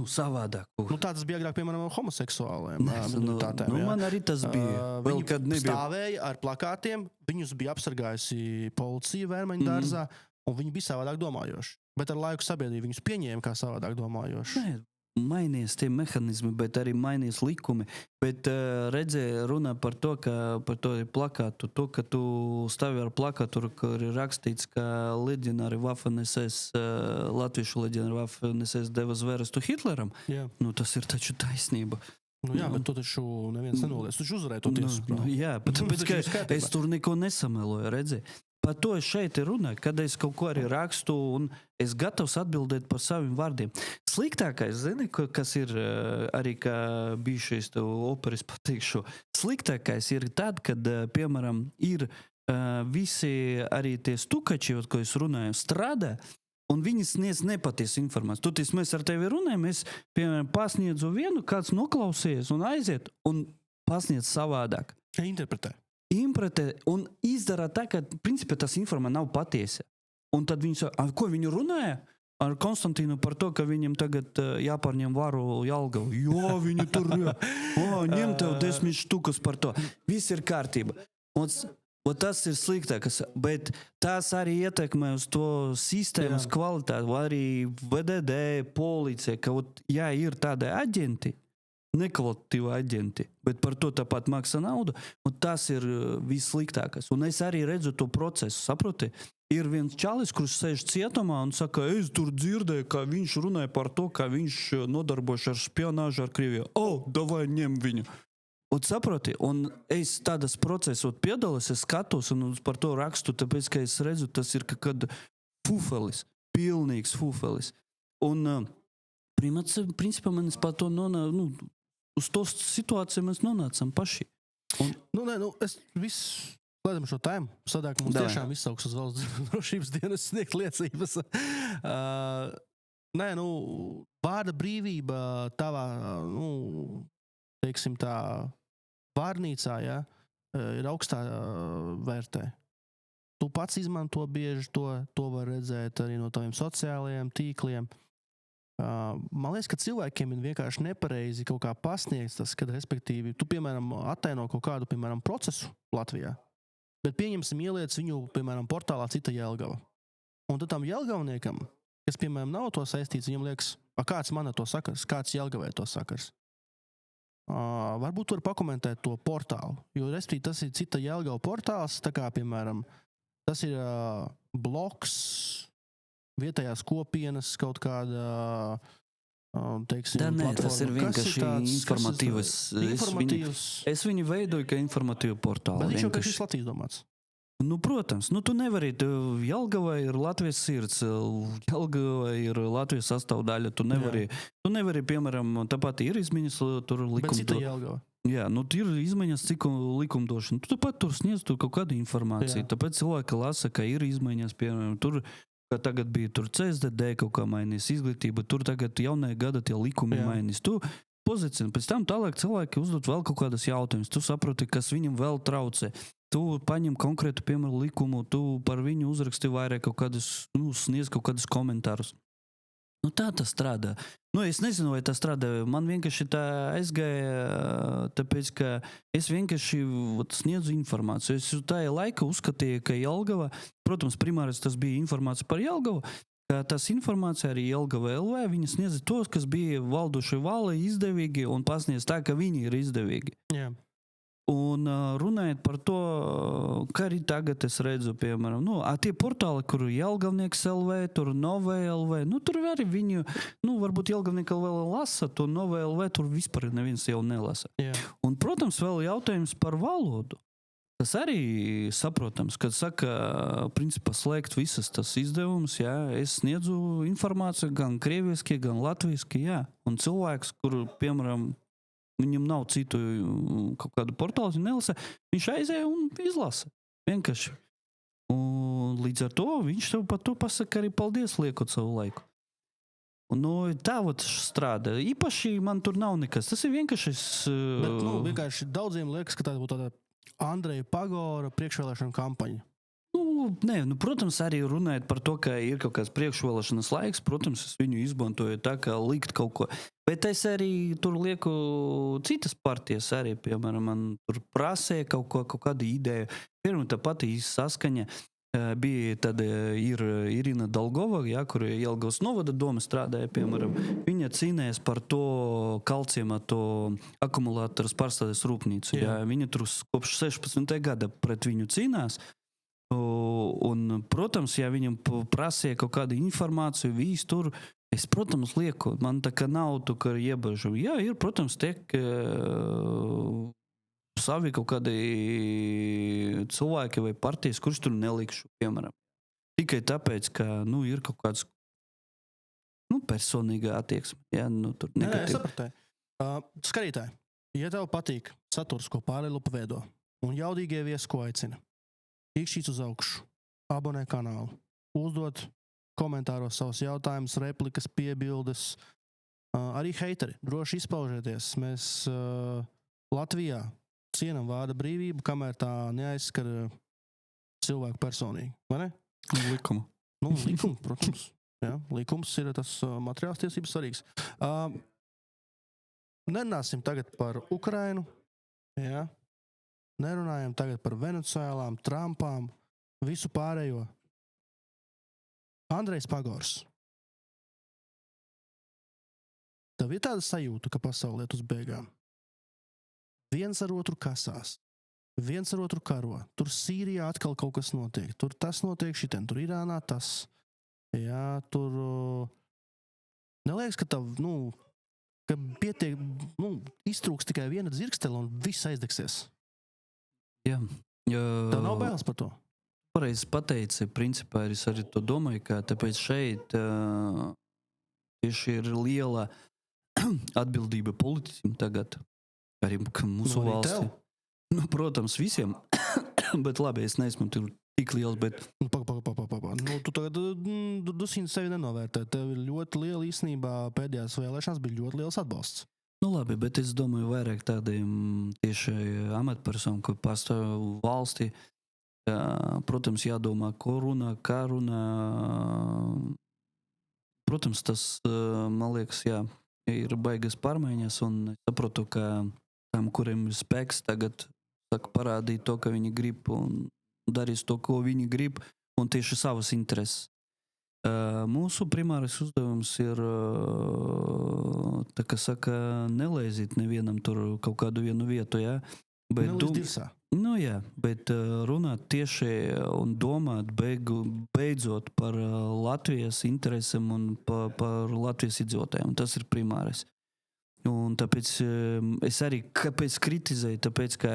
Savādāk. Tas bija agrāk, piemēram, homoseksuāliem minoritātēm. Man arī tas bija. Viņi stāvēja ar plakātiem, viņus bija apsargājusi policija Vērmaņu dārzā, un viņi bija savādāk domājoši. Bet ar laiku sabiedrība viņus pieņēma kā savādāk domājoši. Nē, mainījās tie mehanizmi, bet arī mainījās likumi. Bet redzēja runā par to, par to plakātu, to, ka tu stāvi ar plakātu, kur ir rakstīts, ka leģionāri Waffen-SS, latviešu leģionāri Waffen-SS deva zvērestu Hitleram. Jā. Tas ir taču taisnība. Jā, bet tu taču neviens nenoliedz. Tu taču uzvarēji to tiesu. Jā, bet tāpēc, ka es tur neko nesameloju, redzēju. Par to es šeit runāju, kad es kaut ko arī rakstu, un es gatavs atbildēt par saviem vārdiem. Sliktākais, zini, kas ir arī, kā bijušais tev operis pateikšu, sliktākais ir tad, kad, piemēram, ir visi arī tie stukači, ko es runāju, strādā, un viņi sniedz nepatiesu informāciju. Toties mēs ar tevi runājam, es, piemēram, pasniedzu vienu, kāds noklausījies un aiziet, un pasniedz savādāk. Interpretē un izdara tā, ka principā tas informācija nav patiesa. Un tad viņi saka, ko viņi runāja? ar Konstantīnu par to, ka viņam tagad jāpārņem varu Jelgavu. Jo, viņi tur, ņem tev 10 štukas par to. Viss ir kārtība. Un tas ir sliktākas, bet tās arī ietekmē uz to sistēmas kvalitāti, vai arī VDD, policija, ka, ir tādi aģenti, nekvalitatīvi aģenti, bet par to tāpat maksā naudu, un tas ir vissliktākais. Un es arī redzu to procesu, saproti? Ir viens čalis, kurš sēž cietumā un saka, es tur dzirdēju, ka viņš runāja par to, ka viņš nodarbojas ar špionāžu ar Krieviju. Davai ņem viņu. Un saproti, un es tādas procesos piedalos, es skatos un par to rakstu, tāpēc, ka es redzu, tas ir kad fufelis, pilnīgs fufelis. Un principā mēs par to uz to situāciju mēs nonācam paši. Es visu slēdam šo tēmu. Sadāk mums tiešām izsauks uz valsts drošības dienas sniegt liecības. Vārda brīvība tavā, teiksim tā, vārnīcā, ir augstā vērtē. Tu pats izmanto bieži to var redzēt arī no taviem sociālajiem tīkliem. Man liekas, ka cilvēkiem ir vienkārši nepareizi kaut kā pasniegts tas, kad, respektīvi, tu, piemēram, attaino kaut kādu, piemēram, procesu Latvijā, bet pieņemsim ieliec viņu, piemēram, portālā Cita Jelgava. Un tad tam jelgavniekam, kas, piemēram, nav to saistīts, viņam liekas, kāds man ar to sakars, kāds Jelgavai to sakars. Varbūt var pakomentēt to portālu, jo, respektīvi, tas ir Cita Jelgava portāls, tā kā, piemēram, tas ir bloks, vietējās kopienas kaut kāda, teiksim, platforma. Tas ir vienkārši informatīvs. Es viņu veidoju, ka informatīvu portālu. Bet viņš jau kā šis Latvijas domāts. Protams, tu nevari, Jelgava ir Latvijas sirds, Jelgava ir Latvijas sastāvdaļa, tu nevari, piemēram, tāpat ir izmaiņas tur likumdošana. Bet Cita Jelgava. Jā, ir izmaiņas likumdošana. Tu tāpat tur sniedz kaut kādu informāciju. Tāpēc cilvēki lasa, ka ir izmaiņas, piemēram, tur ka tagad bija tur CSDD kaut kā mainīs izglītība, tur tagad jaunajā gada tie likumi mainīs. Tu pozicini, pēc tam tālāk cilvēki uzdot vēl kaut kādas jautājumus. Tu saproti, kas viņam vēl traucē. Tu paņem konkrētu, piemēram, likumu, tu par viņu uzraksti vairāk kaut kādus, sniedz kaut kādus komentārus. Tā tas strādā. Es nezinu, vai tas strādā. Man vienkārši tā aizgāja, tāpēc, ka es vienkārši sniedzu informāciju. Es tajā laika uzskatīju, ka Jelgava, protams, primārais tas bija informācija par Jelgavu, ka tas informācija arī Jelgava LV, viņi sniedza tos, kas bija valdošie vali izdevīgi un pasniedz tā, ka viņi ir izdevīgi. Jā. Un runājot par to, kā arī tagad es redzu, piemēram, tie portāli, kur Jelgavnieks LV, tur Nova LV, tur arī viņu, varbūt Jelgavnieka LV lasa, to Nova LV tur vispār neviens jau nelasa. Jā. Un, protams, vēl jautājums par valodu. Tas arī saprotams, kad saka, principā slēgt visas tas izdevumus, es sniedzu informāciju gan krieviski, gan latviski, un cilvēks, kur, piemēram, viņam nav citu kaut kādu portālu, viņš nelasa, viņš aizēja un izlasa. Vienkārši. Un līdz ar to viņš tev par to pasaka arī paldies, liekot savu laiku. Un tā strādā. Īpaši man tur nav nekas. Tas ir vienkārši... Bet, vienkārši daudziem liekas, ka tā būtu tāda Andreja Pagora priekšvēlēšana kampaņa. Protams, arī runājot par to, ka ir kaut kāds priekšvēlēšanas laiks, protams, es viņu izmantoju tā, kā likt kaut ko. Bet es arī tur lieku citas partijas arī, piemēram, man tur prasēja kaut kādu ideju. Pirmā tā pati saskaņa bija tad ir Irina Dalgova, kur Jelgavas novada doma strādāja, piemēram. Viņa cīnējas par to kalciema, to akumulātoras pārstādes rūpnīcu. Viņa tur kopš 16. gada pret viņu cīnās. Un, protams, ja viņam prasīja kaut kādu informāciju, visu tur, es, protams, lieku, man tā kā nav tu, ka iebažu. Jā, ir, protams, tiek savi kaut kādi cilvēki vai partijas, kurš tur nelikšu, piemēram. Tikai tāpēc, ka, ir kaut kāds, personīga attieksme. Jā, tur negatīvi. Es sapratīju. Skatītāji, ja tev patīk saturs, ko Pārlielupa veido, un jaudīgie viesi, ko aicina, iekšķīts uz augšu, abonē kanālu, uzdot komentāros savus jautājumus, replikas, piebildes, arī heiteri, droši izpaužieties. Mēs Latvijā cienam vārda brīvību, kamēr tā neaizskar cilvēku personīgi, vai ne? Likumu. Likumu, protams. Ja? Likums ir tas materiāls tiesības svarīgs. Nerunāsim tagad par Ukrainu. Ja? Nerunājam tagad par Venecuēlām, Trumpām, visu pārējo. Andrejs Pagors. Tev ir tāda sajūta, ka pasaule iet uz beigām. Viens ar otru kasās. Viens ar otru karo. Tur Sīrijā atkal kaut kas notiek. Tur tas notiek šitien, tur Irānā tas. Jā, tur... Neliekas, ka tev, ka pietiek, iztrūks tikai viena dzirkstele un viss aizdegsies. Jā. Tev nav bailes par to? Pareizi pateici, principā es arī to domāju, ka tāpēc šeit tieši ir liela atbildība politiķiem tagad, arī mūsu valstī. Protams, visiem, bet labi, es neesmu tur tik liels, bet... Tu tagad dusiņi sevi nenovērtē. Tev ir ļoti liela īstenībā pēdējās vēlēšanās bija ļoti liels atbalsts. Labi, bet es domāju vairāk tādiem tieši amatpersonām, kur pastāv valstī. Protams, jādomā, ko runā, kā runā. Protams, tas, man liekas, ir baigas pārmaiņas, un es saprotu, ka tam, kuriem ir spēks tagad, parādīt to, ka viņi grib, un darīs to, ko viņi grib, un tieši savas intereses. Mūsu primārais uzdevums ir, tā kā saka, nelēzīt nevienam tur kaut kādu vienu vietu, jā. Nelīdz dirsā. Bet runāt tieši un domāt beidzot par Latvijas interesēm un par Latvijas iedzīvotājiem. Tas ir primārais. Un tāpēc es arī kāpēc kritizēju, tāpēc, ka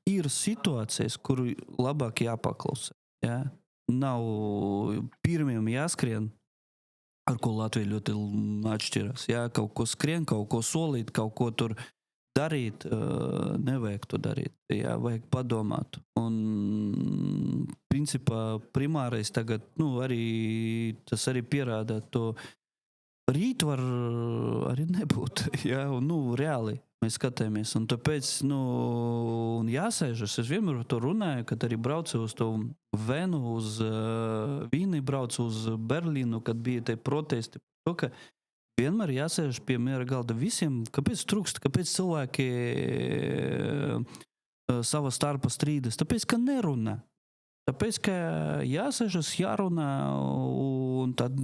ir situācijas, kuru labāk jāpaklausa. Ja? Nav pirmiem jāskrien, ar ko Latvija ļoti atšķiras. Ja? Kaut ko skrien, kaut ko solīt, kaut ko tur darīt, nevajag to darīt. Jā, vajag padomāt. Un, principā, primārais tagad, arī tas arī pierāda to. Rīt var arī nebūt, jā, un, reāli mēs skatāmies. Un tāpēc, jāsēžas. Es vienmēr to runāju, kad arī braucu uz to Venu, uz Vīni, braucu uz Berlīnu, kad bija tie protesti. To, ka vienmēr jāsēž pie miera galda visiem, kāpēc trūkst, kāpēc cilvēki sava starpa strīdas, tāpēc, ka nerunā. Tāpēc, ka jāsēžas, jārunā, un tad,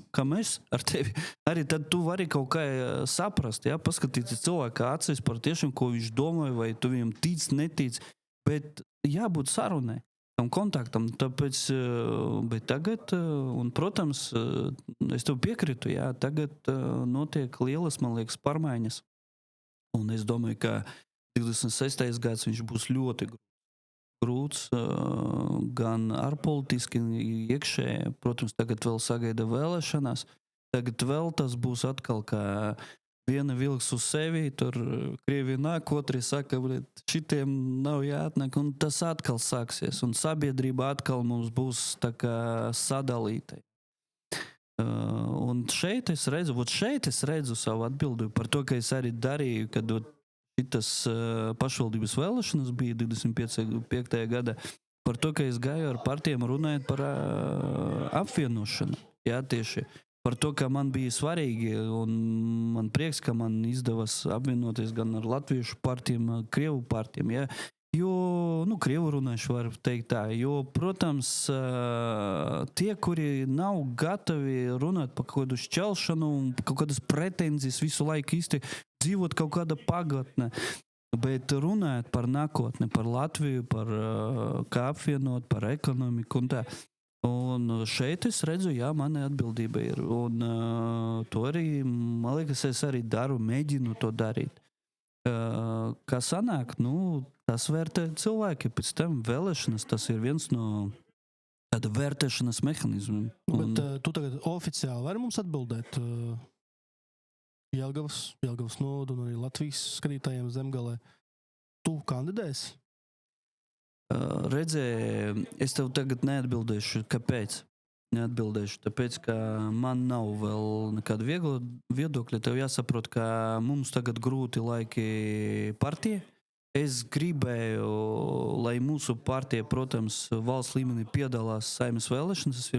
kā mēs ar tevi, arī tad tu vari kaut kā saprast, paskatīties cilvēka acīs par tiešām, ko viņš domāja, vai tu viņam tic, netic, bet jābūt sarunai. Kontaktam, tāpēc, bet tagad, un, protams, es tev piekritu, tagad notiek lielas, man liekas, pārmaiņas. Un es domāju, ka 26. gads viņš būs ļoti grūts, gan ārpolitiski, iekšēji, protams, tagad vēl sagaida vēlēšanās, tagad vēl tas būs atkal, kā viena vilks uz sevi, tur Krievi nāk, otri saka, šitiem nav jāatnāk, un tas atkal sāksies, un sabiedrība atkal mums būs tā kā sadalīta. Un šeit es redzu savu atbildību par to, ka es arī darīju, kad šitas pašvaldības vēlēšanas bija 25. gada, par to, ka es gāju ar partijām runājot par apvienošanu, tieši. Par to, ka man bija svarīgi, un man prieks, ka man izdevās apvienoties gan ar latviešu partijām, krievu partijām, jo, krievu runājuši var teikt tā, jo, protams, tie, kuri nav gatavi runāt par kaut kādu šķelšanu, kaut kādas pretenzijas visu laiku īsti dzīvot kaut kāda pagatne, bet runājot par nākotni, par Latviju, par kā apvienot, par ekonomiku un tā. Un šeit es redzu, mana atbildība ir. Un to arī, man liekas, es arī daru, mēģinu to darīt. Kā sanāk, tas vērtē cilvēki. Pēc tam vēlēšanas, tas ir viens no tāda vērtēšanas mehānismiem. Bet tu tagad oficiāli vari mums atbildēt Jelgavas novada un arī Latvijas skatītājiem Zemgalē. Tu kandidēsi? Redzēju, es tev tagad neatbildēšu, kāpēc. Neatbildēšu, tāpēc, ka man nav vēl nekāda viegla viedokļa. Tev jāsaprot, ka mums tagad grūti laiki partija. Es gribēju, lai mūsu partija, protams, valsts līmenī piedalās Saeimas vēlēšanas. Es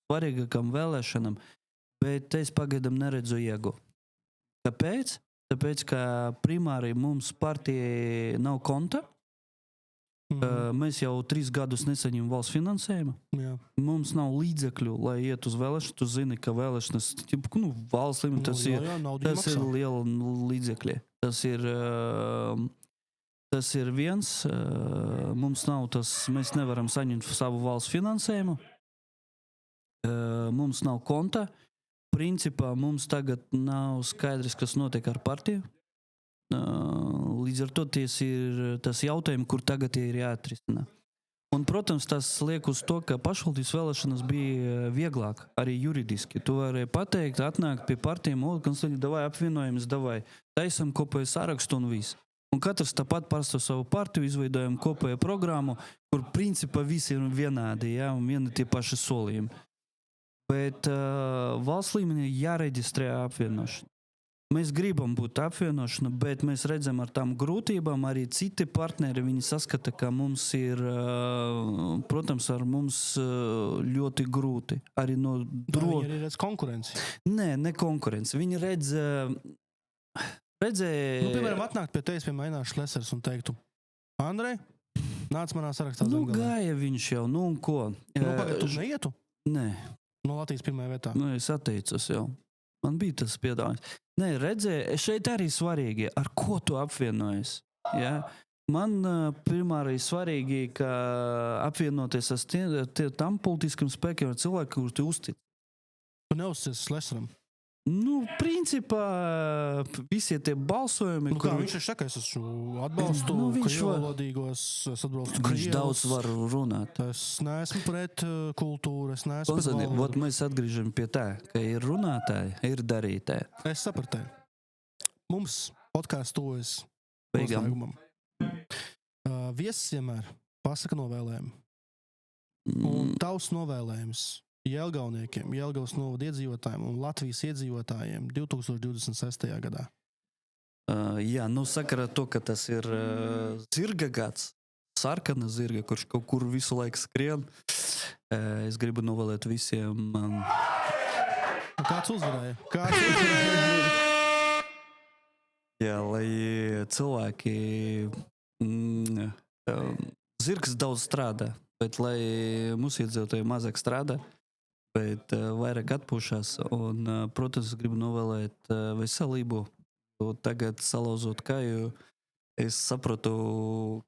svarīgākām vēlēšanām, bet es pagaidām neredzu ieguvu. Kāpēc? Tāpēc, ka primāri mums partija nav konta. Mēs jau 3 gadus nesaņem valsts finansējumu. Jā. Mums nav līdzekļu, lai iet uz vēlēšanu. Tu zini, ka vēlēšanas, valsts līmenī tas ir liela līdzekļi. Tas ir viens. Mums nav tas, mēs nevaram saņemt savu valsts finansējumu. Mums nav konta. Principā mums tagad nav skaidrs, kas notiek ar partiju. Līdz ar to tas jautājums, kur tagad ir jāatrisina. Un, protams, tas liek uz to, ka pašvaldības vēlēšanas bija vieglāk, arī juridiski. Tu vari pateikt, atnākt pie partijām, Konstantīni, davai apvienojamies, davai taisam kopēju sarakstu un viss. Un katrs tāpat pārstāv savu partiju, izveidojam kopēju programmu, kur principā visi ir vienādi, ja, un vieni tie paši solījumi. Bet valsts līmenī jāreģistrē apvienošana. Mēs gribam būt apvienošana, bet mēs redzam ar tām grūtībām, arī citi partneri, viņi saskata, ka mums ir, protams, ar mums ļoti grūti. Arī no Viņi arī redz konkurenci. Ne konkurenci. Viņi redzēja... Piemēram, atnākt pie tevis, piemēram, Ainārs Šlesers un teiktu, Andrej, nāc manā sarakstā. Gāja viņš jau, un ko? Pagad, tu neietu? Nē. No Latvijas pirmajā vietā. Es atteicos jau. Man bija tas piedāvājums. Nē, redzēju, šeit arī svarīgi, ar ko tu apvienojies. Ja? Man primāri svarīgi, ka apvienoties ar tam politiskiem spēkiem ar cilvēku, kurus tu uztic. Tu neuzticies Šleseram? Principā visi tie balsojumi... Kā viņš ir saka, es esmu atbalstu krievalodīgos, es atbalstu krievus. Viņš daudz var runāt. Es neesmu pret kultūru, es neesmu pret valodu. Vot mēs atgriežam pie tā, ka ir runātāji, ir darītāji. Es sapratu. Mums podkāsts tuvojas beigām. Viesis vienmēr pasaka novēlējumu. Un tavs novēlējums Jelgavniekiem, Jelgavas novada iedzīvotājiem un Latvijas iedzīvotājiem 2026. gadā. Jā, sakarā to, ka tas ir zirga gads, sarkana zirga, kurš kaut kur visu laiku skrien. Es gribu novēlēt visiem... Kāds uzvarēja? Jā, lai cilvēki... Zirgs daudz strādā, bet lai mūsu iedzīvotāji mazāk strādā, bet vairāk atpūšās. Un, protams, es gribu novēlēt veselību. Tagad salauzot kāju, es sapratu,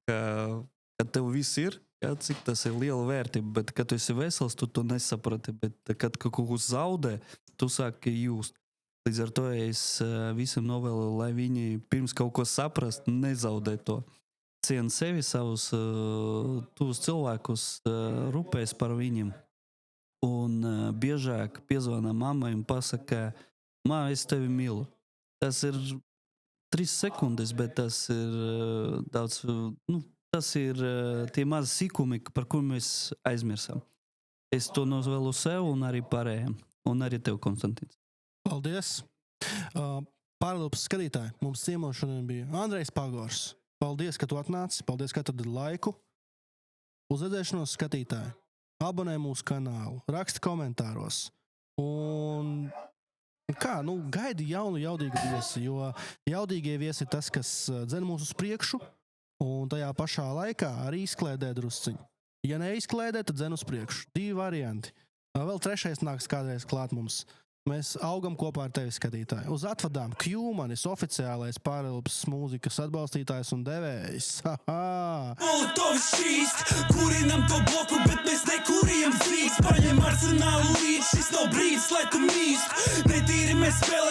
ka tev viss ir, cik tas ir liela vērtība, bet kad tu esi vesels, tu to nesaprati. Bet kad kaut ko zaudē, tu sāki jūst. Līdz ar to es visam novēlu, lai viņi pirms kaut ko saprast, nezaudē to. Cien sevi, savus tuvus cilvēkus, rūpēs par viņiem. Un biežāk piezvana mammai un pasaka, es tevi mīlu. Tas ir 3 sekundes, bet tas ir daudz, tas ir tie mazi sīkumi, par ko mēs aizmirsam. Es to novēlu sev un arī pārējiem. Un arī tev, Konstantīns. Paldies. Pārlūpas skatītāji, mums ciemos šodien bija Andrejs Pagors. Paldies, ka tu atnāci. Paldies, ka atradi laiku. Uz redzēšanos skatītāji. Abonē mūsu kanālu. Raksti komentāros. Un gaidi jaunu jaudīgu viesi, jo jaudīgie viesi ir tas, kas dzen mūs uz priekšu un tajā pašā laikā arī izklēdē drusciņu. Ja neizklēdē, tad dzen uz priekšu. 2 varianti. Vēl 3. nāks kādreiz klāt mums. Mēs augam kopā ar tevi, skatītāji. Uz atvadām Kjumanis, oficiālais Pārlūpas mūzikas atbalstītājs un devējs. Molotovi šķīst, kurinam to bloku, bet mēs nekurijam zīst. Paņem arsenālu līdz, šis nav brīdis, lai tu mīst. Netīri mēs spēlē